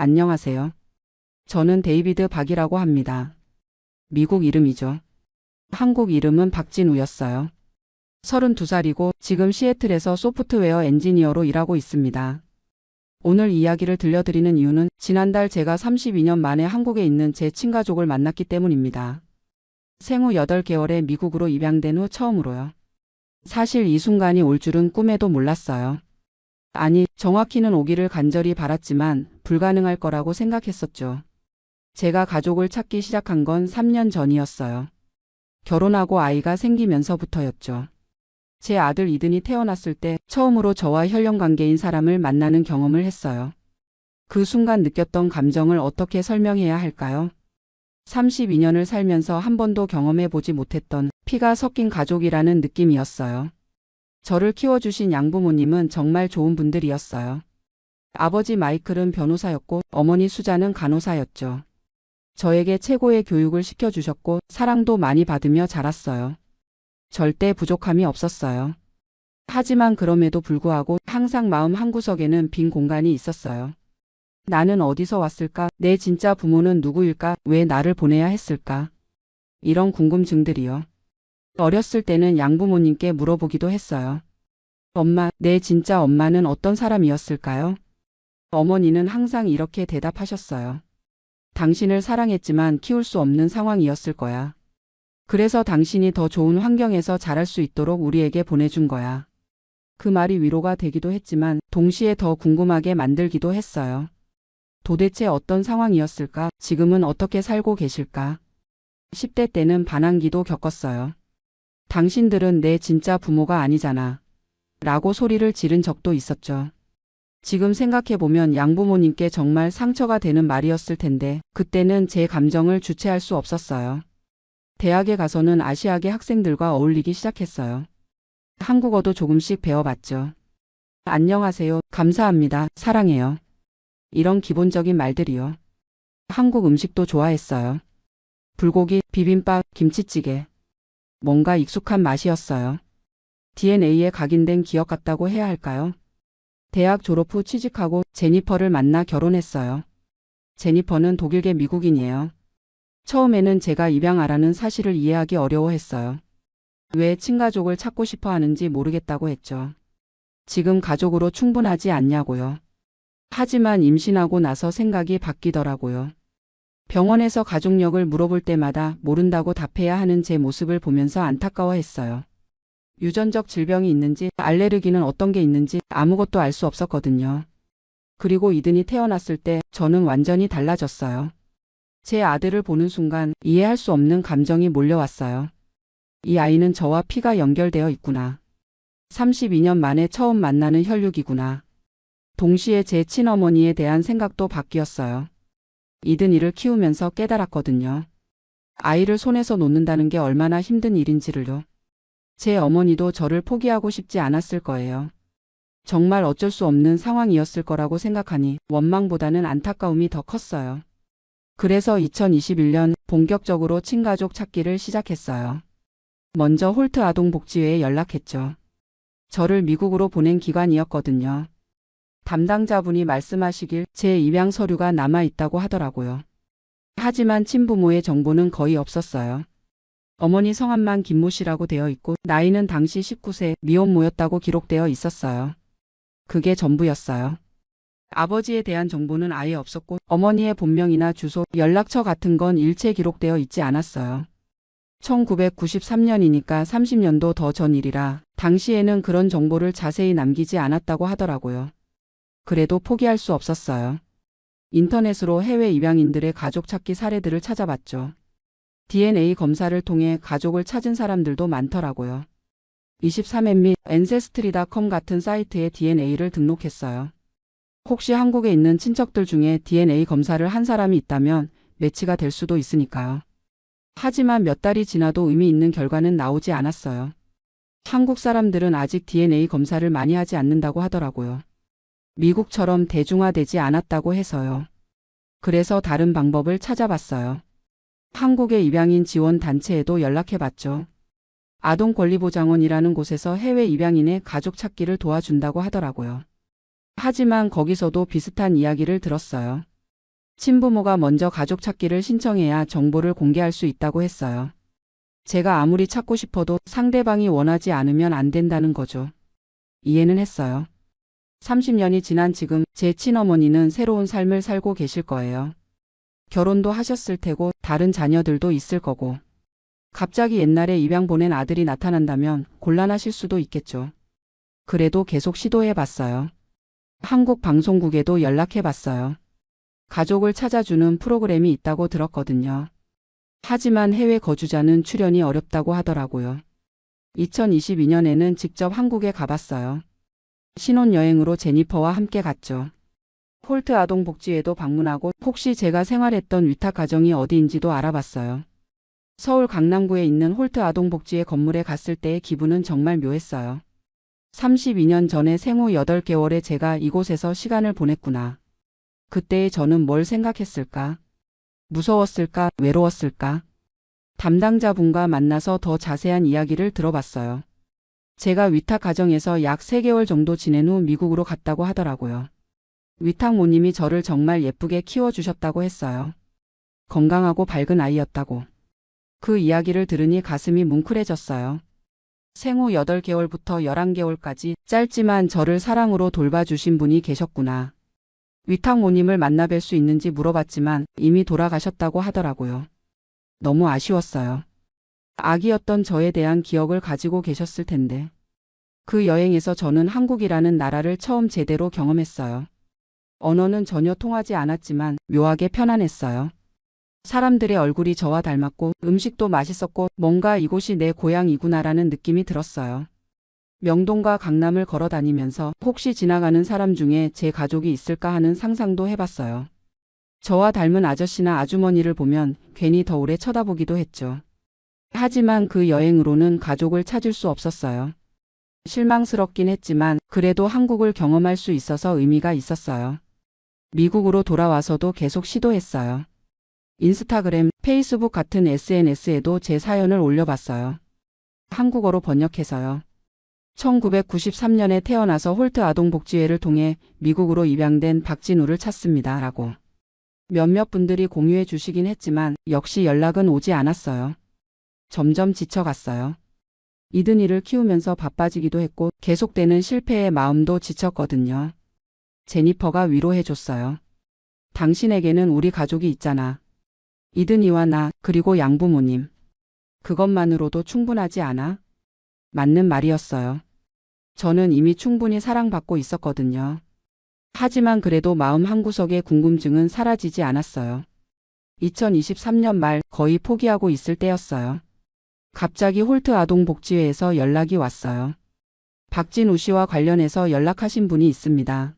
안녕하세요. 저는 데이비드 박이라고 합니다. 미국 이름이죠. 한국 이름은 박진우였어요. 32살이고 지금 시애틀에서 소프트웨어 엔지니어로 일하고 있습니다. 오늘 이야기를 들려드리는 이유는 지난달 제가 32년 만에 한국에 있는 제 친가족을 만났기 때문입니다. 생후 8개월에 미국으로 입양된 후 처음으로요. 사실 이 순간이 올 줄은 꿈에도 몰랐어요. 아니, 정확히는 오기를 간절히 바랐지만 불가능할 거라고 생각했었죠. 제가 가족을 찾기 시작한 건 3년 전이었어요. 결혼하고 아이가 생기면서부터였죠. 제 아들 이든이 태어났을 때 처음으로 저와 혈연 관계인 사람을 만나는 경험을 했어요. 그 순간 느꼈던 감정을 어떻게 설명해야 할까요? 32년을 살면서 한 번도 경험해 보지 못했던 피가 섞인 가족이라는 느낌이었어요. 저를 키워주신 양부모님은 정말 좋은 분들이었어요. 아버지 마이클은 변호사였고 어머니 수자는 간호사였죠. 저에게 최고의 교육을 시켜주셨고 사랑도 많이 받으며 자랐어요. 절대 부족함이 없었어요. 하지만 그럼에도 불구하고 항상 마음 한구석에는 빈 공간이 있었어요. 나는 어디서 왔을까? 내 진짜 부모는 누구일까? 왜 나를 보내야 했을까? 이런 궁금증들이요. 어렸을 때는 양부모님께 물어보기도 했어요. 엄마, 내 진짜 엄마는 어떤 사람이었을까요? 어머니는 항상 이렇게 대답하셨어요. 당신을 사랑했지만 키울 수 없는 상황이었을 거야. 그래서 당신이 더 좋은 환경에서 자랄 수 있도록 우리에게 보내준 거야. 그 말이 위로가 되기도 했지만 동시에 더 궁금하게 만들기도 했어요. 도대체 어떤 상황이었을까? 지금은 어떻게 살고 계실까? 10대 때는 반항기도 겪었어요. 당신들은 내 진짜 부모가 아니잖아. 라고 소리를 지른 적도 있었죠. 지금 생각해보면 양부모님께 정말 상처가 되는 말이었을 텐데 그때는 제 감정을 주체할 수 없었어요. 대학에 가서는 아시아계 학생들과 어울리기 시작했어요. 한국어도 조금씩 배워봤죠. 안녕하세요. 감사합니다. 사랑해요. 이런 기본적인 말들이요. 한국 음식도 좋아했어요. 불고기, 비빔밥, 김치찌개. 뭔가 익숙한 맛이었어요. DNA에 각인된 기억 같다고 해야 할까요? 대학 졸업 후 취직하고 제니퍼를 만나 결혼했어요. 제니퍼는 독일계 미국인이에요. 처음에는 제가 입양아라는 사실을 이해하기 어려워했어요. 왜 친가족을 찾고 싶어 하는지 모르겠다고 했죠. 지금 가족으로 충분하지 않냐고요. 하지만 임신하고 나서 생각이 바뀌더라고요. 병원에서 가족력을 물어볼 때마다 모른다고 답해야 하는 제 모습을 보면서 안타까워했어요. 유전적 질병이 있는지 알레르기는 어떤 게 있는지 아무것도 알 수 없었거든요. 그리고 이든이 태어났을 때 저는 완전히 달라졌어요. 제 아들을 보는 순간 이해할 수 없는 감정이 몰려왔어요. 이 아이는 저와 피가 연결되어 있구나. 32년 만에 처음 만나는 혈육이구나. 동시에 제 친어머니에 대한 생각도 바뀌었어요. 이든이를 키우면서 깨달았거든요. 아이를 손에서 놓는다는 게 얼마나 힘든 일인지를요. 제 어머니도 저를 포기하고 싶지 않았을 거예요. 정말 어쩔 수 없는 상황이었을 거라고 생각하니 원망보다는 안타까움이 더 컸어요. 그래서 2021년 본격적으로 친가족 찾기를 시작했어요. 먼저 홀트 아동복지회에 연락했죠. 저를 미국으로 보낸 기관이었거든요. 담당자분이 말씀하시길 제 입양 서류가 남아있다고 하더라고요. 하지만 친부모의 정보는 거의 없었어요. 어머니 성함만 김모 씨라고 되어 있고 나이는 당시 19세 미혼모였다고 기록되어 있었어요. 그게 전부였어요. 아버지에 대한 정보는 아예 없었고 어머니의 본명이나 주소, 연락처 같은 건 일체 기록되어 있지 않았어요. 1993년이니까 30년도 더 전 일이라 당시에는 그런 정보를 자세히 남기지 않았다고 하더라고요. 그래도 포기할 수 없었어요. 인터넷으로 해외 입양인들의 가족 찾기 사례들을 찾아봤죠. DNA 검사를 통해 가족을 찾은 사람들도 많더라고요. 23앤 및 앤세스트리.com 같은 사이트에 DNA를 등록했어요. 혹시 한국에 있는 친척들 중에 DNA 검사를 한 사람이 있다면 매치가 될 수도 있으니까요. 하지만 몇 달이 지나도 의미 있는 결과는 나오지 않았어요. 한국 사람들은 아직 DNA 검사를 많이 하지 않는다고 하더라고요. 미국처럼 대중화되지 않았다고 해서요. 그래서 다른 방법을 찾아봤어요. 한국의 입양인 지원 단체에도 연락해봤죠. 아동권리보장원이라는 곳에서 해외 입양인의 가족 찾기를 도와준다고 하더라고요. 하지만 거기서도 비슷한 이야기를 들었어요. 친부모가 먼저 가족 찾기를 신청해야 정보를 공개할 수 있다고 했어요. 제가 아무리 찾고 싶어도 상대방이 원하지 않으면 안 된다는 거죠. 이해는 했어요. 30년이 지난 지금 제 친어머니는 새로운 삶을 살고 계실 거예요. 결혼도 하셨을 테고 다른 자녀들도 있을 거고. 갑자기 옛날에 입양 보낸 아들이 나타난다면 곤란하실 수도 있겠죠. 그래도 계속 시도해 봤어요. 한국 방송국에도 연락해 봤어요. 가족을 찾아주는 프로그램이 있다고 들었거든요. 하지만 해외 거주자는 출연이 어렵다고 하더라고요. 2022년에는 직접 한국에 가봤어요. 신혼여행으로 제니퍼와 함께 갔죠. 홀트 아동복지회도 방문하고 혹시 제가 생활했던 위탁가정이 어디인지도 알아봤어요. 서울 강남구에 있는 홀트 아동복지회 건물에 갔을 때의 기분은 정말 묘했어요. 32년 전에 생후 8개월에 제가 이곳에서 시간을 보냈구나. 그때의 저는 뭘 생각했을까? 무서웠을까? 외로웠을까? 담당자분과 만나서 더 자세한 이야기를 들어봤어요. 제가 위탁 가정에서 약 3개월 정도 지낸 후 미국으로 갔다고 하더라고요. 위탁모님이 저를 정말 예쁘게 키워주셨다고 했어요. 건강하고 밝은 아이였다고. 그 이야기를 들으니 가슴이 뭉클해졌어요. 생후 8개월부터 11개월까지 짧지만 저를 사랑으로 돌봐주신 분이 계셨구나. 위탁모님을 만나 뵐 수 있는지 물어봤지만 이미 돌아가셨다고 하더라고요. 너무 아쉬웠어요. 아기였던 저에 대한 기억을 가지고 계셨을 텐데. 그 여행에서 저는 한국이라는 나라를 처음 제대로 경험했어요. 언어는 전혀 통하지 않았지만 묘하게 편안했어요. 사람들의 얼굴이 저와 닮았고 음식도 맛있었고 뭔가 이곳이 내 고향이구나라는 느낌이 들었어요. 명동과 강남을 걸어 다니면서 혹시 지나가는 사람 중에 제 가족이 있을까 하는 상상도 해봤어요. 저와 닮은 아저씨나 아주머니를 보면 괜히 더 오래 쳐다보기도 했죠. 하지만 그 여행으로는 가족을 찾을 수 없었어요. 실망스럽긴 했지만 그래도 한국을 경험할 수 있어서 의미가 있었어요. 미국으로 돌아와서도 계속 시도했어요. 인스타그램, 페이스북 같은 SNS에도 제 사연을 올려봤어요. 한국어로 번역해서요. 1993년에 태어나서 홀트 아동복지회를 통해 미국으로 입양된 박진우를 찾습니다. 라고. 몇몇 분들이 공유해 주시긴 했지만 역시 연락은 오지 않았어요. 점점 지쳐갔어요. 이든이를 키우면서 바빠지기도 했고 계속되는 실패에 마음도 지쳤거든요. 제니퍼가 위로해줬어요. 당신에게는 우리 가족이 있잖아. 이든이와 나 그리고 양부모님. 그것만으로도 충분하지 않아? 맞는 말이었어요. 저는 이미 충분히 사랑받고 있었거든요. 하지만 그래도 마음 한구석의 궁금증은 사라지지 않았어요. 2023년 말 거의 포기하고 있을 때였어요. 갑자기 홀트 아동복지회에서 연락이 왔어요. 박진우 씨와 관련해서 연락하신 분이 있습니다.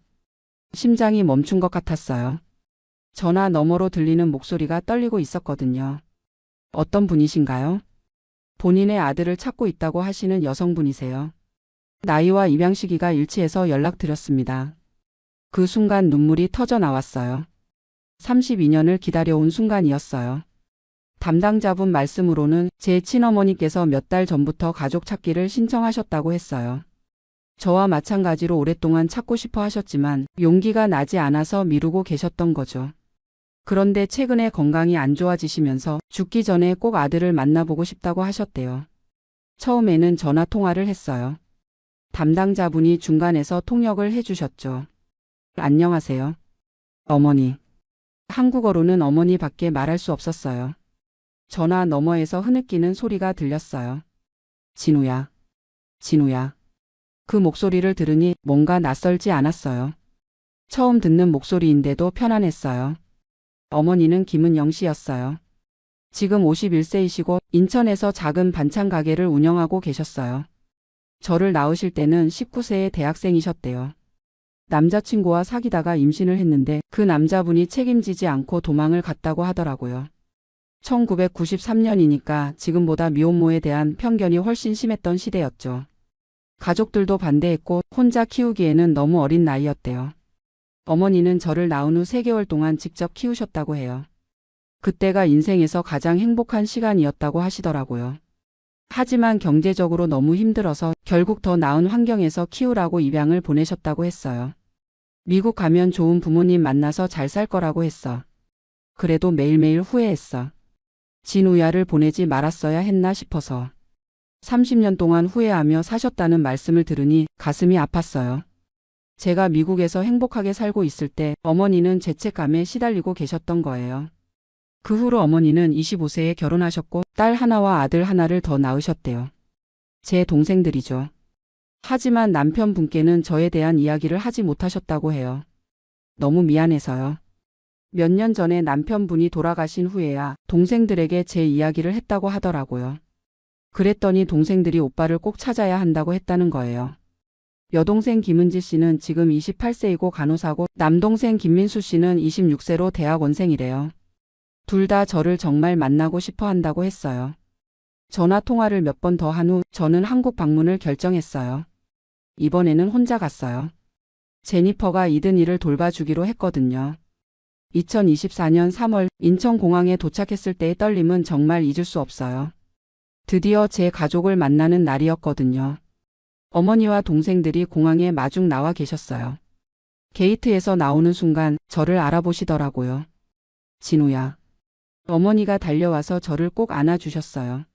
심장이 멈춘 것 같았어요. 전화 너머로 들리는 목소리가 떨리고 있었거든요. 어떤 분이신가요? 본인의 아들을 찾고 있다고 하시는 여성분이세요. 나이와 입양 시기가 일치해서 연락드렸습니다. 그 순간 눈물이 터져 나왔어요. 32년을 기다려온 순간이었어요. 담당자분 말씀으로는 제 친어머니께서 몇 달 전부터 가족 찾기를 신청하셨다고 했어요. 저와 마찬가지로 오랫동안 찾고 싶어 하셨지만 용기가 나지 않아서 미루고 계셨던 거죠. 그런데 최근에 건강이 안 좋아지시면서 죽기 전에 꼭 아들을 만나보고 싶다고 하셨대요. 처음에는 전화 통화를 했어요. 담당자분이 중간에서 통역을 해주셨죠. 안녕하세요. 어머니. 한국어로는 어머니밖에 말할 수 없었어요. 전화 너머에서 흐느끼는 소리가 들렸어요. 진우야. 진우야. 그 목소리를 들으니 뭔가 낯설지 않았어요. 처음 듣는 목소리인데도 편안했어요. 어머니는 김은영 씨였어요. 지금 51세이시고 인천에서 작은 반찬 가게를 운영하고 계셨어요. 저를 낳으실 때는 19세의 대학생이셨대요. 남자친구와 사귀다가 임신을 했는데 그 남자분이 책임지지 않고 도망을 갔다고 하더라고요. 1993년이니까 지금보다 미혼모에 대한 편견이 훨씬 심했던 시대였죠. 가족들도 반대했고 혼자 키우기에는 너무 어린 나이였대요. 어머니는 저를 낳은 후 3개월 동안 직접 키우셨다고 해요. 그때가 인생에서 가장 행복한 시간이었다고 하시더라고요. 하지만 경제적으로 너무 힘들어서 결국 더 나은 환경에서 키우라고 입양을 보내셨다고 했어요. 미국 가면 좋은 부모님 만나서 잘 살 거라고 했어. 그래도 매일매일 후회했어. 진우야를 보내지 말았어야 했나 싶어서. 30년 동안 후회하며 사셨다는 말씀을 들으니 가슴이 아팠어요. 제가 미국에서 행복하게 살고 있을 때 어머니는 죄책감에 시달리고 계셨던 거예요. 그 후로 어머니는 25세에 결혼하셨고 딸 하나와 아들 하나를 더 낳으셨대요. 제 동생들이죠. 하지만 남편분께는 저에 대한 이야기를 하지 못하셨다고 해요. 너무 미안해서요. 몇 년 전에 남편분이 돌아가신 후에야 동생들에게 제 이야기를 했다고 하더라고요. 그랬더니 동생들이 오빠를 꼭 찾아야 한다고 했다는 거예요. 여동생 김은지 씨는 지금 28세이고 간호사고 남동생 김민수 씨는 26세로 대학원생이래요. 둘 다 저를 정말 만나고 싶어 한다고 했어요. 전화 통화를 몇 번 더 한 후 저는 한국 방문을 결정했어요. 이번에는 혼자 갔어요. 제니퍼가 이든이를 돌봐주기로 했거든요. 2024년 3월 인천공항에 도착했을 때의 떨림은 정말 잊을 수 없어요. 드디어 제 가족을 만나는 날이었거든요. 어머니와 동생들이 공항에 마중 나와 계셨어요. 게이트에서 나오는 순간 저를 알아보시더라고요. 진우야. 어머니가 달려와서 저를 꼭 안아주셨어요.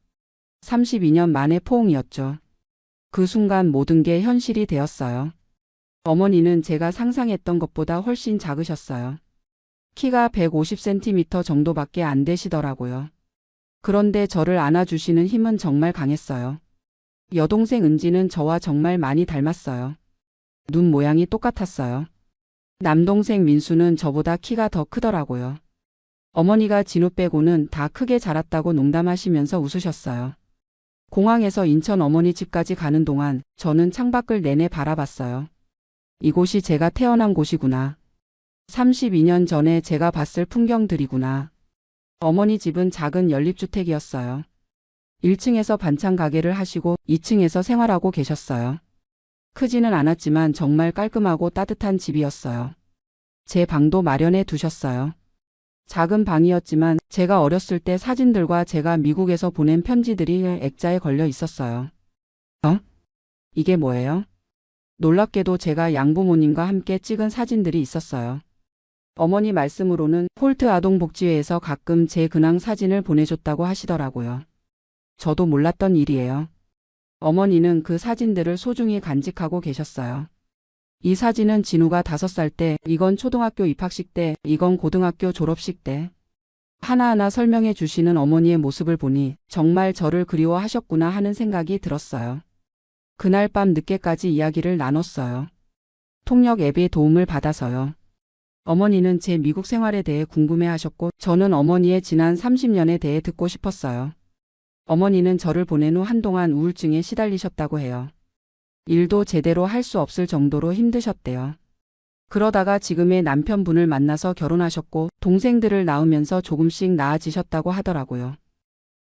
32년 만의 포옹이었죠. 그 순간 모든 게 현실이 되었어요. 어머니는 제가 상상했던 것보다 훨씬 작으셨어요. 키가 150cm 정도밖에 안 되시더라고요. 그런데 저를 안아주시는 힘은 정말 강했어요. 여동생 은지는 저와 정말 많이 닮았어요. 눈 모양이 똑같았어요. 남동생 민수는 저보다 키가 더 크더라고요. 어머니가 진우 빼고는 다 크게 자랐다고 농담하시면서 웃으셨어요. 공항에서 인천 어머니 집까지 가는 동안 저는 창밖을 내내 바라봤어요. 이곳이 제가 태어난 곳이구나. 32년 전에 제가 봤을 풍경들이구나. 어머니 집은 작은 연립주택이었어요. 1층에서 반찬 가게를 하시고 2층에서 생활하고 계셨어요. 크지는 않았지만 정말 깔끔하고 따뜻한 집이었어요. 제 방도 마련해 두셨어요. 작은 방이었지만 제가 어렸을 때 사진들과 제가 미국에서 보낸 편지들이 액자에 걸려 있었어요. 이게 뭐예요? 놀랍게도 제가 양부모님과 함께 찍은 사진들이 있었어요. 어머니 말씀으로는 홀트 아동복지회에서 가끔 제 근황 사진을 보내줬다고 하시더라고요. 저도 몰랐던 일이에요. 어머니는 그 사진들을 소중히 간직하고 계셨어요. 이 사진은 진우가 5살 때, 이건 초등학교 입학식 때, 이건 고등학교 졸업식 때. 하나하나 설명해 주시는 어머니의 모습을 보니 정말 저를 그리워하셨구나 하는 생각이 들었어요. 그날 밤 늦게까지 이야기를 나눴어요. 통역 앱의 도움을 받아서요. 어머니는 제 미국 생활에 대해 궁금해하셨고 저는 어머니의 지난 30년에 대해 듣고 싶었어요. 어머니는 저를 보낸 후 한동안 우울증에 시달리셨다고 해요. 일도 제대로 할 수 없을 정도로 힘드셨대요. 그러다가 지금의 남편분을 만나서 결혼하셨고 동생들을 낳으면서 조금씩 나아지셨다고 하더라고요.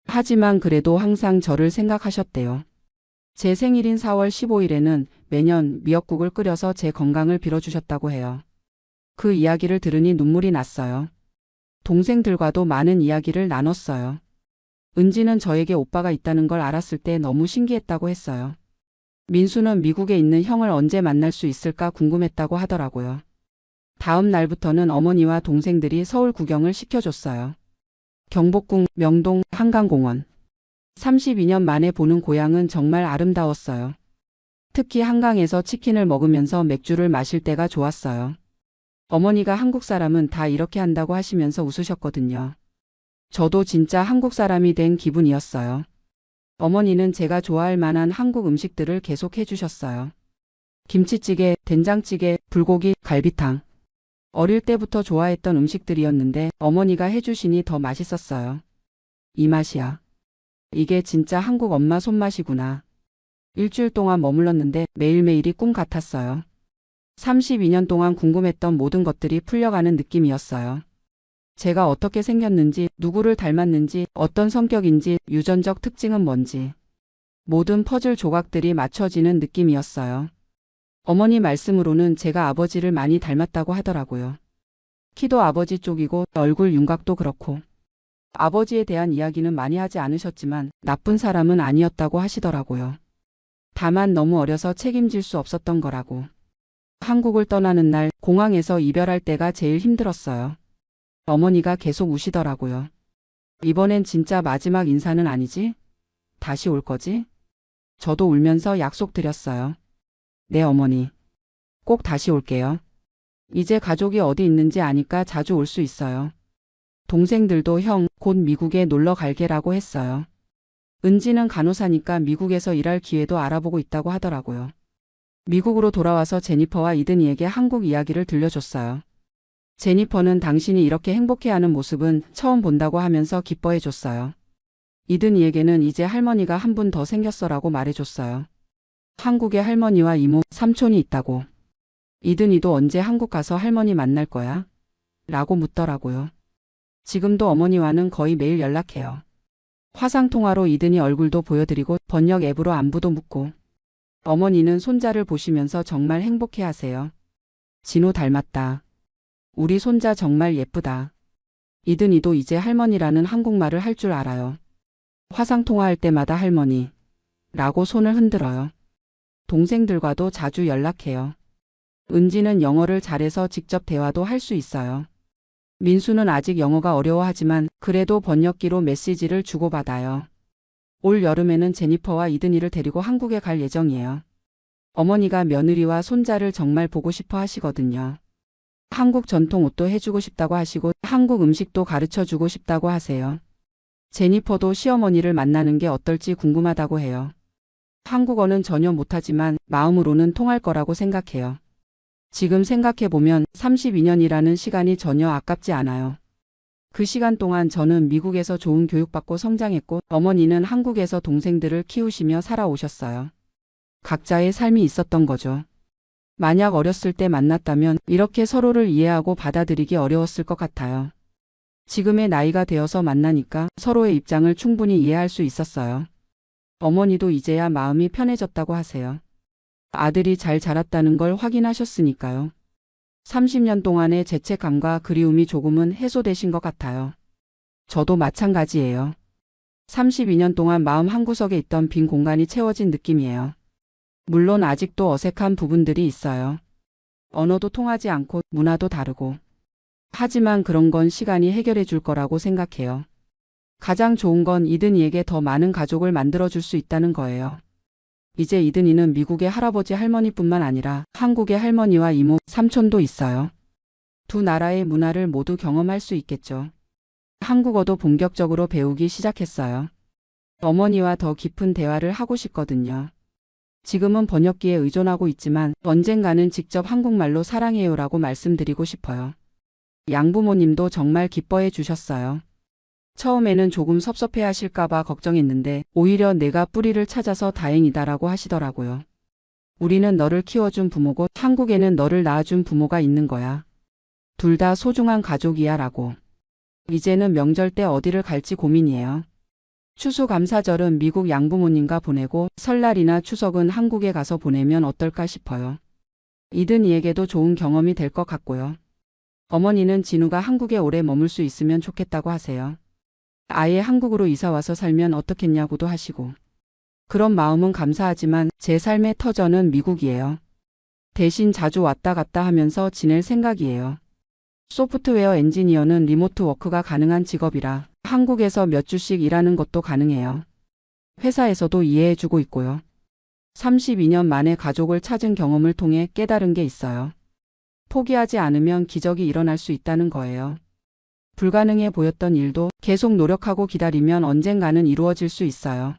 하지만 그래도 항상 저를 생각하셨대요. 제 생일인 4월 15일에는 매년 미역국을 끓여서 제 건강을 빌어주셨다고 해요. 그 이야기를 들으니 눈물이 났어요. 동생들과도 많은 이야기를 나눴어요. 은지는 저에게 오빠가 있다는 걸 알았을 때 너무 신기했다고 했어요. 민수는 미국에 있는 형을 언제 만날 수 있을까 궁금했다고 하더라고요. 다음 날부터는 어머니와 동생들이 서울 구경을 시켜줬어요. 경복궁, 명동, 한강공원. 32년 만에 보는 고향은 정말 아름다웠어요. 특히 한강에서 치킨을 먹으면서 맥주를 마실 때가 좋았어요. 어머니가 한국 사람은 다 이렇게 한다고 하시면서 웃으셨거든요. 저도 진짜 한국 사람이 된 기분이었어요. 어머니는 제가 좋아할 만한 한국 음식들을 계속 해주셨어요. 김치찌개, 된장찌개, 불고기, 갈비탕. 어릴 때부터 좋아했던 음식들이었는데 어머니가 해주시니 더 맛있었어요. 이 맛이야. 이게 진짜 한국 엄마 손맛이구나. 일주일 동안 머물렀는데 매일매일이 꿈 같았어요. 32년 동안 궁금했던 모든 것들이 풀려가는 느낌이었어요. 제가 어떻게 생겼는지, 누구를 닮았는지, 어떤 성격인지, 유전적 특징은 뭔지. 모든 퍼즐 조각들이 맞춰지는 느낌이었어요. 어머니 말씀으로는 제가 아버지를 많이 닮았다고 하더라고요. 키도 아버지 쪽이고 얼굴 윤곽도 그렇고. 아버지에 대한 이야기는 많이 하지 않으셨지만 나쁜 사람은 아니었다고 하시더라고요. 다만 너무 어려서 책임질 수 없었던 거라고. 한국을 떠나는 날 공항에서 이별할 때가 제일 힘들었어요. 어머니가 계속 우시더라고요. 이번엔 진짜 마지막 인사는 아니지? 다시 올 거지? 저도 울면서 약속드렸어요. 네, 어머니. 꼭 다시 올게요. 이제 가족이 어디 있는지 아니까 자주 올 수 있어요. 동생들도 형, 곧 미국에 놀러 갈게라고 했어요. 은지는 간호사니까 미국에서 일할 기회도 알아보고 있다고 하더라고요. 미국으로 돌아와서 제니퍼와 이든이에게 한국 이야기를 들려줬어요. 제니퍼는 당신이 이렇게 행복해하는 모습은 처음 본다고 하면서 기뻐해줬어요. 이든이에게는 이제 할머니가 한 분 더 생겼어라고 말해줬어요. 한국에 할머니와 이모, 삼촌이 있다고. 이든이도 언제 한국 가서 할머니 만날 거야? 라고 묻더라고요. 지금도 어머니와는 거의 매일 연락해요. 화상통화로 이든이 얼굴도 보여드리고 번역 앱으로 안부도 묻고. 어머니는 손자를 보시면서 정말 행복해하세요. 진호 닮았다. 우리 손자 정말 예쁘다. 이든이도 이제 할머니라는 한국말을 할 줄 알아요. 화상통화할 때마다 할머니 라고 손을 흔들어요. 동생들과도 자주 연락해요. 은지는 영어를 잘해서 직접 대화도 할 수 있어요. 민수는 아직 영어가 어려워하지만 그래도 번역기로 메시지를 주고받아요. 올 여름에는 제니퍼와 이든이를 데리고 한국에 갈 예정이에요. 어머니가 며느리와 손자를 정말 보고 싶어 하시거든요. 한국 전통 옷도 해주고 싶다고 하시고 한국 음식도 가르쳐주고 싶다고 하세요. 제니퍼도 시어머니를 만나는 게 어떨지 궁금하다고 해요. 한국어는 전혀 못하지만 마음으로는 통할 거라고 생각해요. 지금 생각해보면 32년이라는 시간이 전혀 아깝지 않아요. 그 시간 동안 저는 미국에서 좋은 교육받고 성장했고 어머니는 한국에서 동생들을 키우시며 살아오셨어요. 각자의 삶이 있었던 거죠. 만약 어렸을 때 만났다면 이렇게 서로를 이해하고 받아들이기 어려웠을 것 같아요. 지금의 나이가 되어서 만나니까 서로의 입장을 충분히 이해할 수 있었어요. 어머니도 이제야 마음이 편해졌다고 하세요. 아들이 잘 자랐다는 걸 확인하셨으니까요. 30년 동안의 죄책감과 그리움이 조금은 해소되신 것 같아요. 저도 마찬가지예요. 32년 동안 마음 한구석에 있던 빈 공간이 채워진 느낌이에요. 물론 아직도 어색한 부분들이 있어요. 언어도 통하지 않고 문화도 다르고. 하지만 그런 건 시간이 해결해 줄 거라고 생각해요. 가장 좋은 건 이든이에게 더 많은 가족을 만들어줄 수 있다는 거예요. 이제 이든이는 미국의 할아버지 할머니뿐만 아니라 한국의 할머니와 이모, 삼촌도 있어요. 두 나라의 문화를 모두 경험할 수 있겠죠. 한국어도 본격적으로 배우기 시작했어요. 어머니와 더 깊은 대화를 하고 싶거든요. 지금은 번역기에 의존하고 있지만 언젠가는 직접 한국말로 사랑해요라고 말씀드리고 싶어요. 양부모님도 정말 기뻐해 주셨어요. 처음에는 조금 섭섭해 하실까봐 걱정했는데 오히려 내가 뿌리를 찾아서 다행이다라고 하시더라고요. 우리는 너를 키워준 부모고 한국에는 너를 낳아준 부모가 있는 거야. 둘 다 소중한 가족이야 라고. 이제는 명절 때 어디를 갈지 고민이에요. 추수감사절은 미국 양부모님과 보내고 설날이나 추석은 한국에 가서 보내면 어떨까 싶어요. 이든이에게도 좋은 경험이 될 것 같고요. 어머니는 진우가 한국에 오래 머물 수 있으면 좋겠다고 하세요. 아예 한국으로 이사와서 살면 어떻겠냐고도 하시고. 그런 마음은 감사하지만 제 삶의 터전은 미국이에요. 대신 자주 왔다 갔다 하면서 지낼 생각이에요. 소프트웨어 엔지니어는 리모트 워크가 가능한 직업이라 한국에서 몇 주씩 일하는 것도 가능해요. 회사에서도 이해해주고 있고요. 32년 만에 가족을 찾은 경험을 통해 깨달은 게 있어요. 포기하지 않으면 기적이 일어날 수 있다는 거예요. 불가능해 보였던 일도 계속 노력하고 기다리면 언젠가는 이루어질 수 있어요.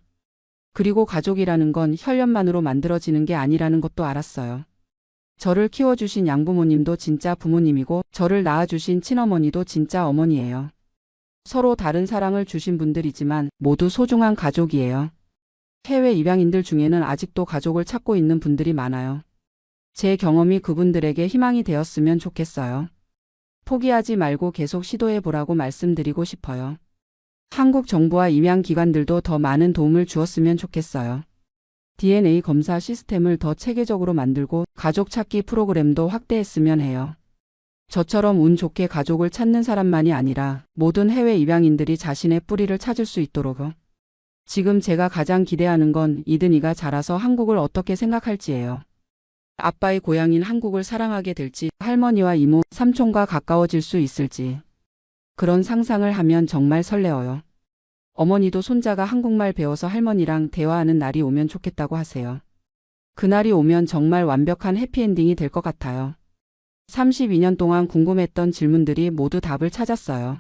그리고 가족이라는 건 혈연만으로 만들어지는 게 아니라는 것도 알았어요. 저를 키워주신 양부모님도 진짜 부모님이고 저를 낳아주신 친어머니도 진짜 어머니예요. 서로 다른 사랑을 주신 분들이지만 모두 소중한 가족이에요. 해외 입양인들 중에는 아직도 가족을 찾고 있는 분들이 많아요. 제 경험이 그분들에게 희망이 되었으면 좋겠어요. 포기하지 말고 계속 시도해보라고 말씀드리고 싶어요. 한국 정부와 입양기관들도 더 많은 도움을 주었으면 좋겠어요. DNA 검사 시스템을 더 체계적으로 만들고 가족 찾기 프로그램도 확대했으면 해요. 저처럼 운 좋게 가족을 찾는 사람만이 아니라 모든 해외 입양인들이 자신의 뿌리를 찾을 수 있도록. 지금 제가 가장 기대하는 건 이든이가 자라서 한국을 어떻게 생각할지예요. 아빠의 고향인 한국을 사랑하게 될지, 할머니와 이모, 삼촌과 가까워질 수 있을지. 그런 상상을 하면 정말 설레어요. 어머니도 손자가 한국말 배워서 할머니랑 대화하는 날이 오면 좋겠다고 하세요. 그날이 오면 정말 완벽한 해피엔딩이 될 것 같아요. 32년 동안 궁금했던 질문들이 모두 답을 찾았어요.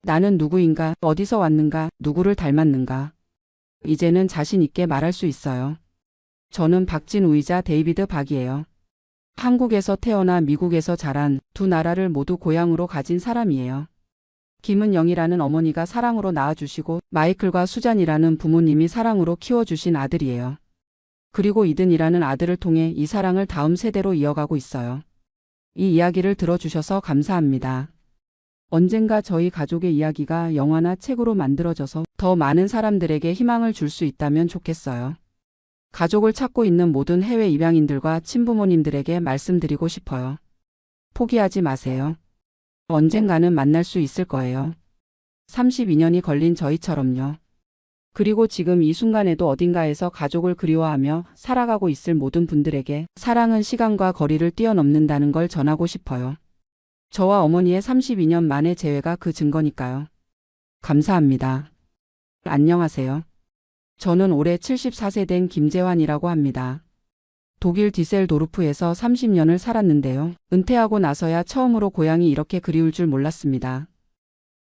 나는 누구인가, 어디서 왔는가, 누구를 닮았는가. 이제는 자신 있게 말할 수 있어요. 저는 박진우이자 데이비드 박이에요. 한국에서 태어나 미국에서 자란 두 나라를 모두 고향으로 가진 사람이에요. 김은영이라는 어머니가 사랑으로 낳아주시고 마이클과 수잔이라는 부모님이 사랑으로 키워주신 아들이에요. 그리고 이든이라는 아들을 통해 이 사랑을 다음 세대로 이어가고 있어요. 이 이야기를 들어주셔서 감사합니다. 언젠가 저희 가족의 이야기가 영화나 책으로 만들어져서 더 많은 사람들에게 희망을 줄 수 있다면 좋겠어요. 가족을 찾고 있는 모든 해외 입양인들과 친부모님들에게 말씀드리고 싶어요. 포기하지 마세요. 언젠가는 만날 수 있을 거예요. 32년이 걸린 저희처럼요. 그리고 지금 이 순간에도 어딘가에서 가족을 그리워하며 살아가고 있을 모든 분들에게 사랑은 시간과 거리를 뛰어넘는다는 걸 전하고 싶어요. 저와 어머니의 32년 만의 재회가 그 증거니까요. 감사합니다. 안녕하세요. 저는 올해 74세 된 김재환이라고 합니다. 독일 디셀도르프에서 30년을 살았는데요. 은퇴하고 나서야 처음으로 고향이 이렇게 그리울 줄 몰랐습니다.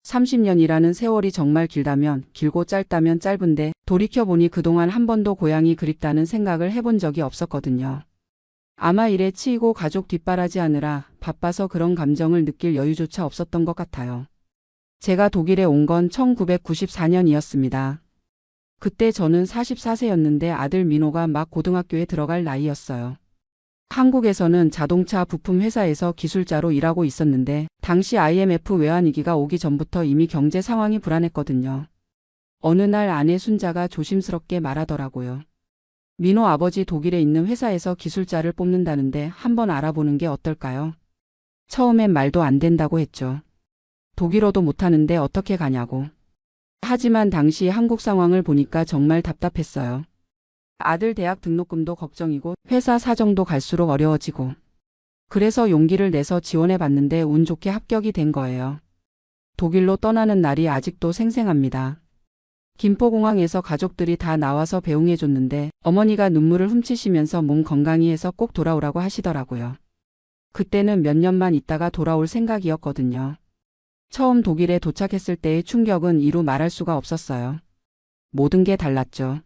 30년이라는 세월이 정말 길다면 길고 짧다면 짧은데 돌이켜보니 그동안 한 번도 고향이 그립다는 생각을 해본 적이 없었거든요. 아마 일에 치이고 가족 뒷바라지하느라 바빠서 그런 감정을 느낄 여유조차 없었던 것 같아요. 제가 독일에 온 건 1994년이었습니다. 그때 저는 44세였는데 아들 민호가 막 고등학교에 들어갈 나이였어요. 한국에서는 자동차 부품 회사에서 기술자로 일하고 있었는데 당시 IMF 외환위기가 오기 전부터 이미 경제 상황이 불안했거든요. 어느 날 아내 순자가 조심스럽게 말하더라고요. 민호 아버지 독일에 있는 회사에서 기술자를 뽑는다는데 한번 알아보는 게 어떨까요? 처음엔 말도 안 된다고 했죠. 독일어도 못하는데 어떻게 가냐고. 하지만 당시 한국 상황을 보니까 정말 답답했어요. 아들 대학 등록금도 걱정이고 회사 사정도 갈수록 어려워지고. 그래서 용기를 내서 지원해봤는데 운 좋게 합격이 된 거예요. 독일로 떠나는 날이 아직도 생생합니다. 김포공항에서 가족들이 다 나와서 배웅해줬는데 어머니가 눈물을 훔치시면서 몸 건강히 해서 꼭 돌아오라고 하시더라고요. 그때는 몇 년만 있다가 돌아올 생각이었거든요. 처음 독일에 도착했을 때의 충격은 이루 말할 수가 없었어요. 모든 게 달랐죠.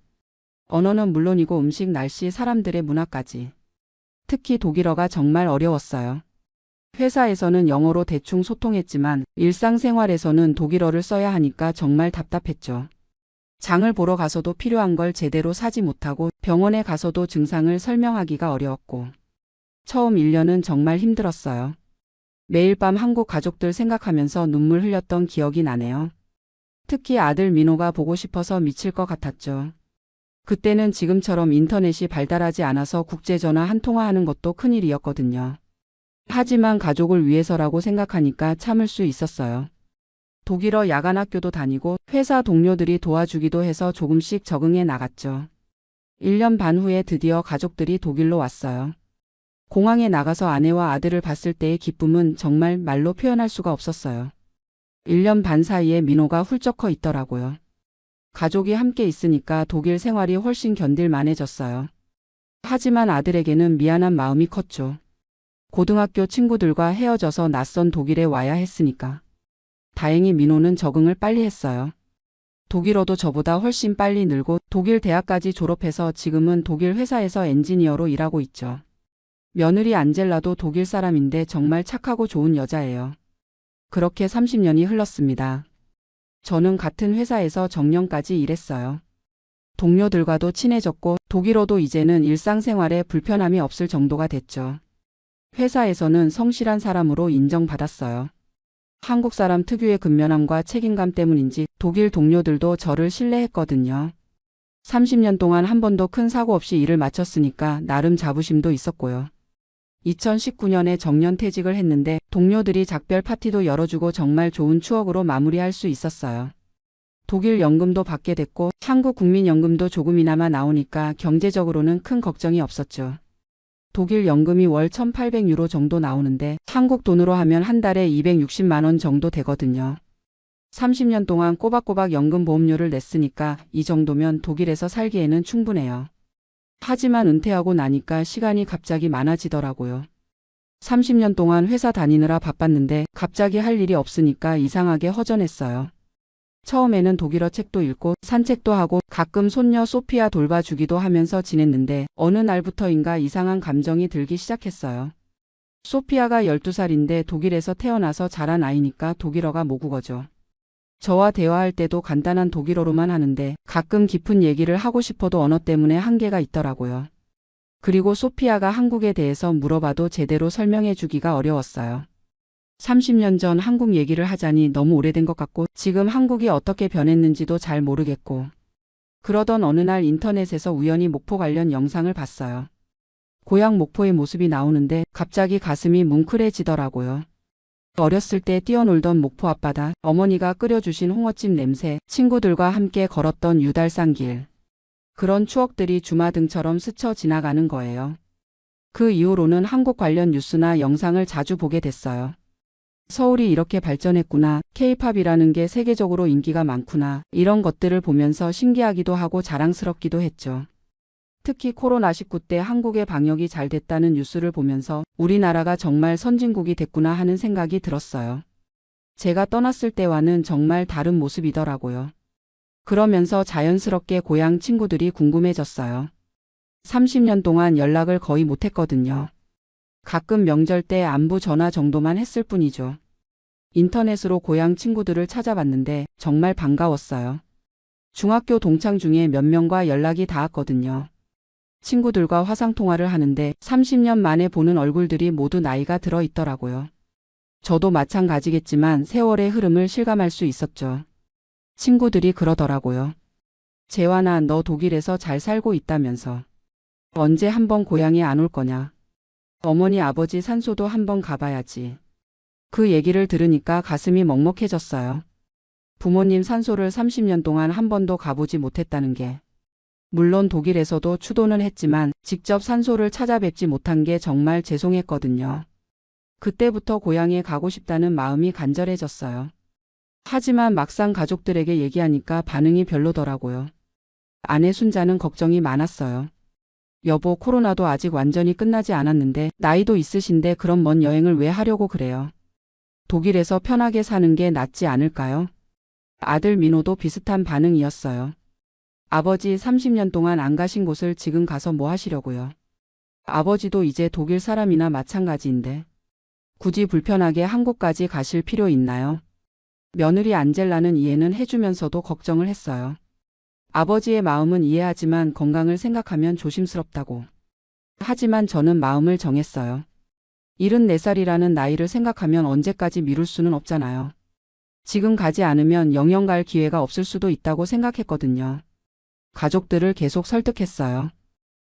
언어는 물론이고 음식, 날씨, 사람들의 문화까지. 특히 독일어가 정말 어려웠어요. 회사에서는 영어로 대충 소통했지만 일상생활에서는 독일어를 써야 하니까 정말 답답했죠. 장을 보러 가서도 필요한 걸 제대로 사지 못하고 병원에 가서도 증상을 설명하기가 어려웠고. 처음 1년은 정말 힘들었어요. 매일 밤 한국 가족들 생각하면서 눈물 흘렸던 기억이 나네요. 특히 아들 민호가 보고 싶어서 미칠 것 같았죠. 그때는 지금처럼 인터넷이 발달하지 않아서 국제전화 한 통화하는 것도 큰일이었거든요. 하지만 가족을 위해서라고 생각하니까 참을 수 있었어요. 독일어 야간학교도 다니고 회사 동료들이 도와주기도 해서 조금씩 적응해 나갔죠. 1년 반 후에 드디어 가족들이 독일로 왔어요. 공항에 나가서 아내와 아들을 봤을 때의 기쁨은 정말 말로 표현할 수가 없었어요. 1년 반 사이에 민호가 훌쩍 커 있더라고요. 가족이 함께 있으니까 독일 생활이 훨씬 견딜만해졌어요. 하지만 아들에게는 미안한 마음이 컸죠. 고등학교 친구들과 헤어져서 낯선 독일에 와야 했으니까. 다행히 민호는 적응을 빨리 했어요. 독일어도 저보다 훨씬 빨리 늘고 독일 대학까지 졸업해서 지금은 독일 회사에서 엔지니어로 일하고 있죠. 며느리 안젤라도 독일 사람인데 정말 착하고 좋은 여자예요. 그렇게 30년이 흘렀습니다. 저는 같은 회사에서 정년까지 일했어요. 동료들과도 친해졌고 독일어도 이제는 일상생활에 불편함이 없을 정도가 됐죠. 회사에서는 성실한 사람으로 인정받았어요. 한국 사람 특유의 근면함과 책임감 때문인지 독일 동료들도 저를 신뢰했거든요. 30년 동안 한 번도 큰 사고 없이 일을 마쳤으니까 나름 자부심도 있었고요. 2019년에 정년퇴직을 했는데 동료들이 작별 파티도 열어주고 정말 좋은 추억으로 마무리할 수 있었어요. 독일 연금도 받게 됐고 한국 국민연금도 조금이나마 나오니까 경제적으로는 큰 걱정이 없었죠. 독일 연금이 월 1,800유로 정도 나오는데 한국 돈으로 하면 한 달에 260만 원 정도 되거든요. 30년 동안 꼬박꼬박 연금 보험료를 냈으니까 이 정도면 독일에서 살기에는 충분해요. 하지만 은퇴하고 나니까 시간이 갑자기 많아지더라고요. 30년 동안 회사 다니느라 바빴는데 갑자기 할 일이 없으니까 이상하게 허전했어요. 처음에는 독일어 책도 읽고 산책도 하고 가끔 손녀 소피아 돌봐주기도 하면서 지냈는데 어느 날부터인가 이상한 감정이 들기 시작했어요. 소피아가 12살인데 독일에서 태어나서 자란 아이니까 독일어가 모국어죠. 저와 대화할 때도 간단한 독일어로만 하는데 가끔 깊은 얘기를 하고 싶어도 언어 때문에 한계가 있더라고요. 그리고 소피아가 한국에 대해서 물어봐도 제대로 설명해 주기가 어려웠어요. 30년 전 한국 얘기를 하자니 너무 오래된 것 같고 지금 한국이 어떻게 변했는지도 잘 모르겠고 그러던 어느 날 인터넷에서 우연히 목포 관련 영상을 봤어요. 고향 목포의 모습이 나오는데 갑자기 가슴이 뭉클해지더라고요. 어렸을 때 뛰어놀던 목포 앞바다, 어머니가 끓여주신 홍어찜 냄새, 친구들과 함께 걸었던 유달산길. 그런 추억들이 주마등처럼 스쳐 지나가는 거예요. 그 이후로는 한국 관련 뉴스나 영상을 자주 보게 됐어요. 서울이 이렇게 발전했구나, K-팝이라는 게 세계적으로 인기가 많구나, 이런 것들을 보면서 신기하기도 하고 자랑스럽기도 했죠. 특히 코로나19 때 한국의 방역이 잘 됐다는 뉴스를 보면서 우리나라가 정말 선진국이 됐구나 하는 생각이 들었어요. 제가 떠났을 때와는 정말 다른 모습이더라고요. 그러면서 자연스럽게 고향 친구들이 궁금해졌어요. 30년 동안 연락을 거의 못했거든요. 가끔 명절 때 안부 전화 정도만 했을 뿐이죠. 인터넷으로 고향 친구들을 찾아봤는데 정말 반가웠어요. 중학교 동창 중에 몇 명과 연락이 닿았거든요. 친구들과 화상통화를 하는데 30년 만에 보는 얼굴들이 모두 나이가 들어 있더라고요. 저도 마찬가지겠지만 세월의 흐름을 실감할 수 있었죠. 친구들이 그러더라고요. 재환아, 너 독일에서 잘 살고 있다면서. 언제 한번 고향에 안 올 거냐. 어머니 아버지 산소도 한번 가봐야지. 그 얘기를 들으니까 가슴이 먹먹해졌어요. 부모님 산소를 30년 동안 한 번도 가보지 못했다는 게. 물론 독일에서도 추도는 했지만 직접 산소를 찾아뵙지 못한 게 정말 죄송했거든요. 그때부터 고향에 가고 싶다는 마음이 간절해졌어요. 하지만 막상 가족들에게 얘기하니까 반응이 별로더라고요. 아내 순자는 걱정이 많았어요. 여보, 코로나도 아직 완전히 끝나지 않았는데 나이도 있으신데 그런 먼 여행을 왜 하려고 그래요? 독일에서 편하게 사는 게 낫지 않을까요? 아들 민호도 비슷한 반응이었어요. 아버지 30년 동안 안 가신 곳을 지금 가서 뭐 하시려고요? 아버지도 이제 독일 사람이나 마찬가지인데 굳이 불편하게 한국까지 가실 필요 있나요? 며느리 안젤라는 이해는 해주면서도 걱정을 했어요. 아버지의 마음은 이해하지만 건강을 생각하면 조심스럽다고. 하지만 저는 마음을 정했어요. 74살이라는 나이를 생각하면 언제까지 미룰 수는 없잖아요. 지금 가지 않으면 영영 갈 기회가 없을 수도 있다고 생각했거든요. 가족들을 계속 설득했어요.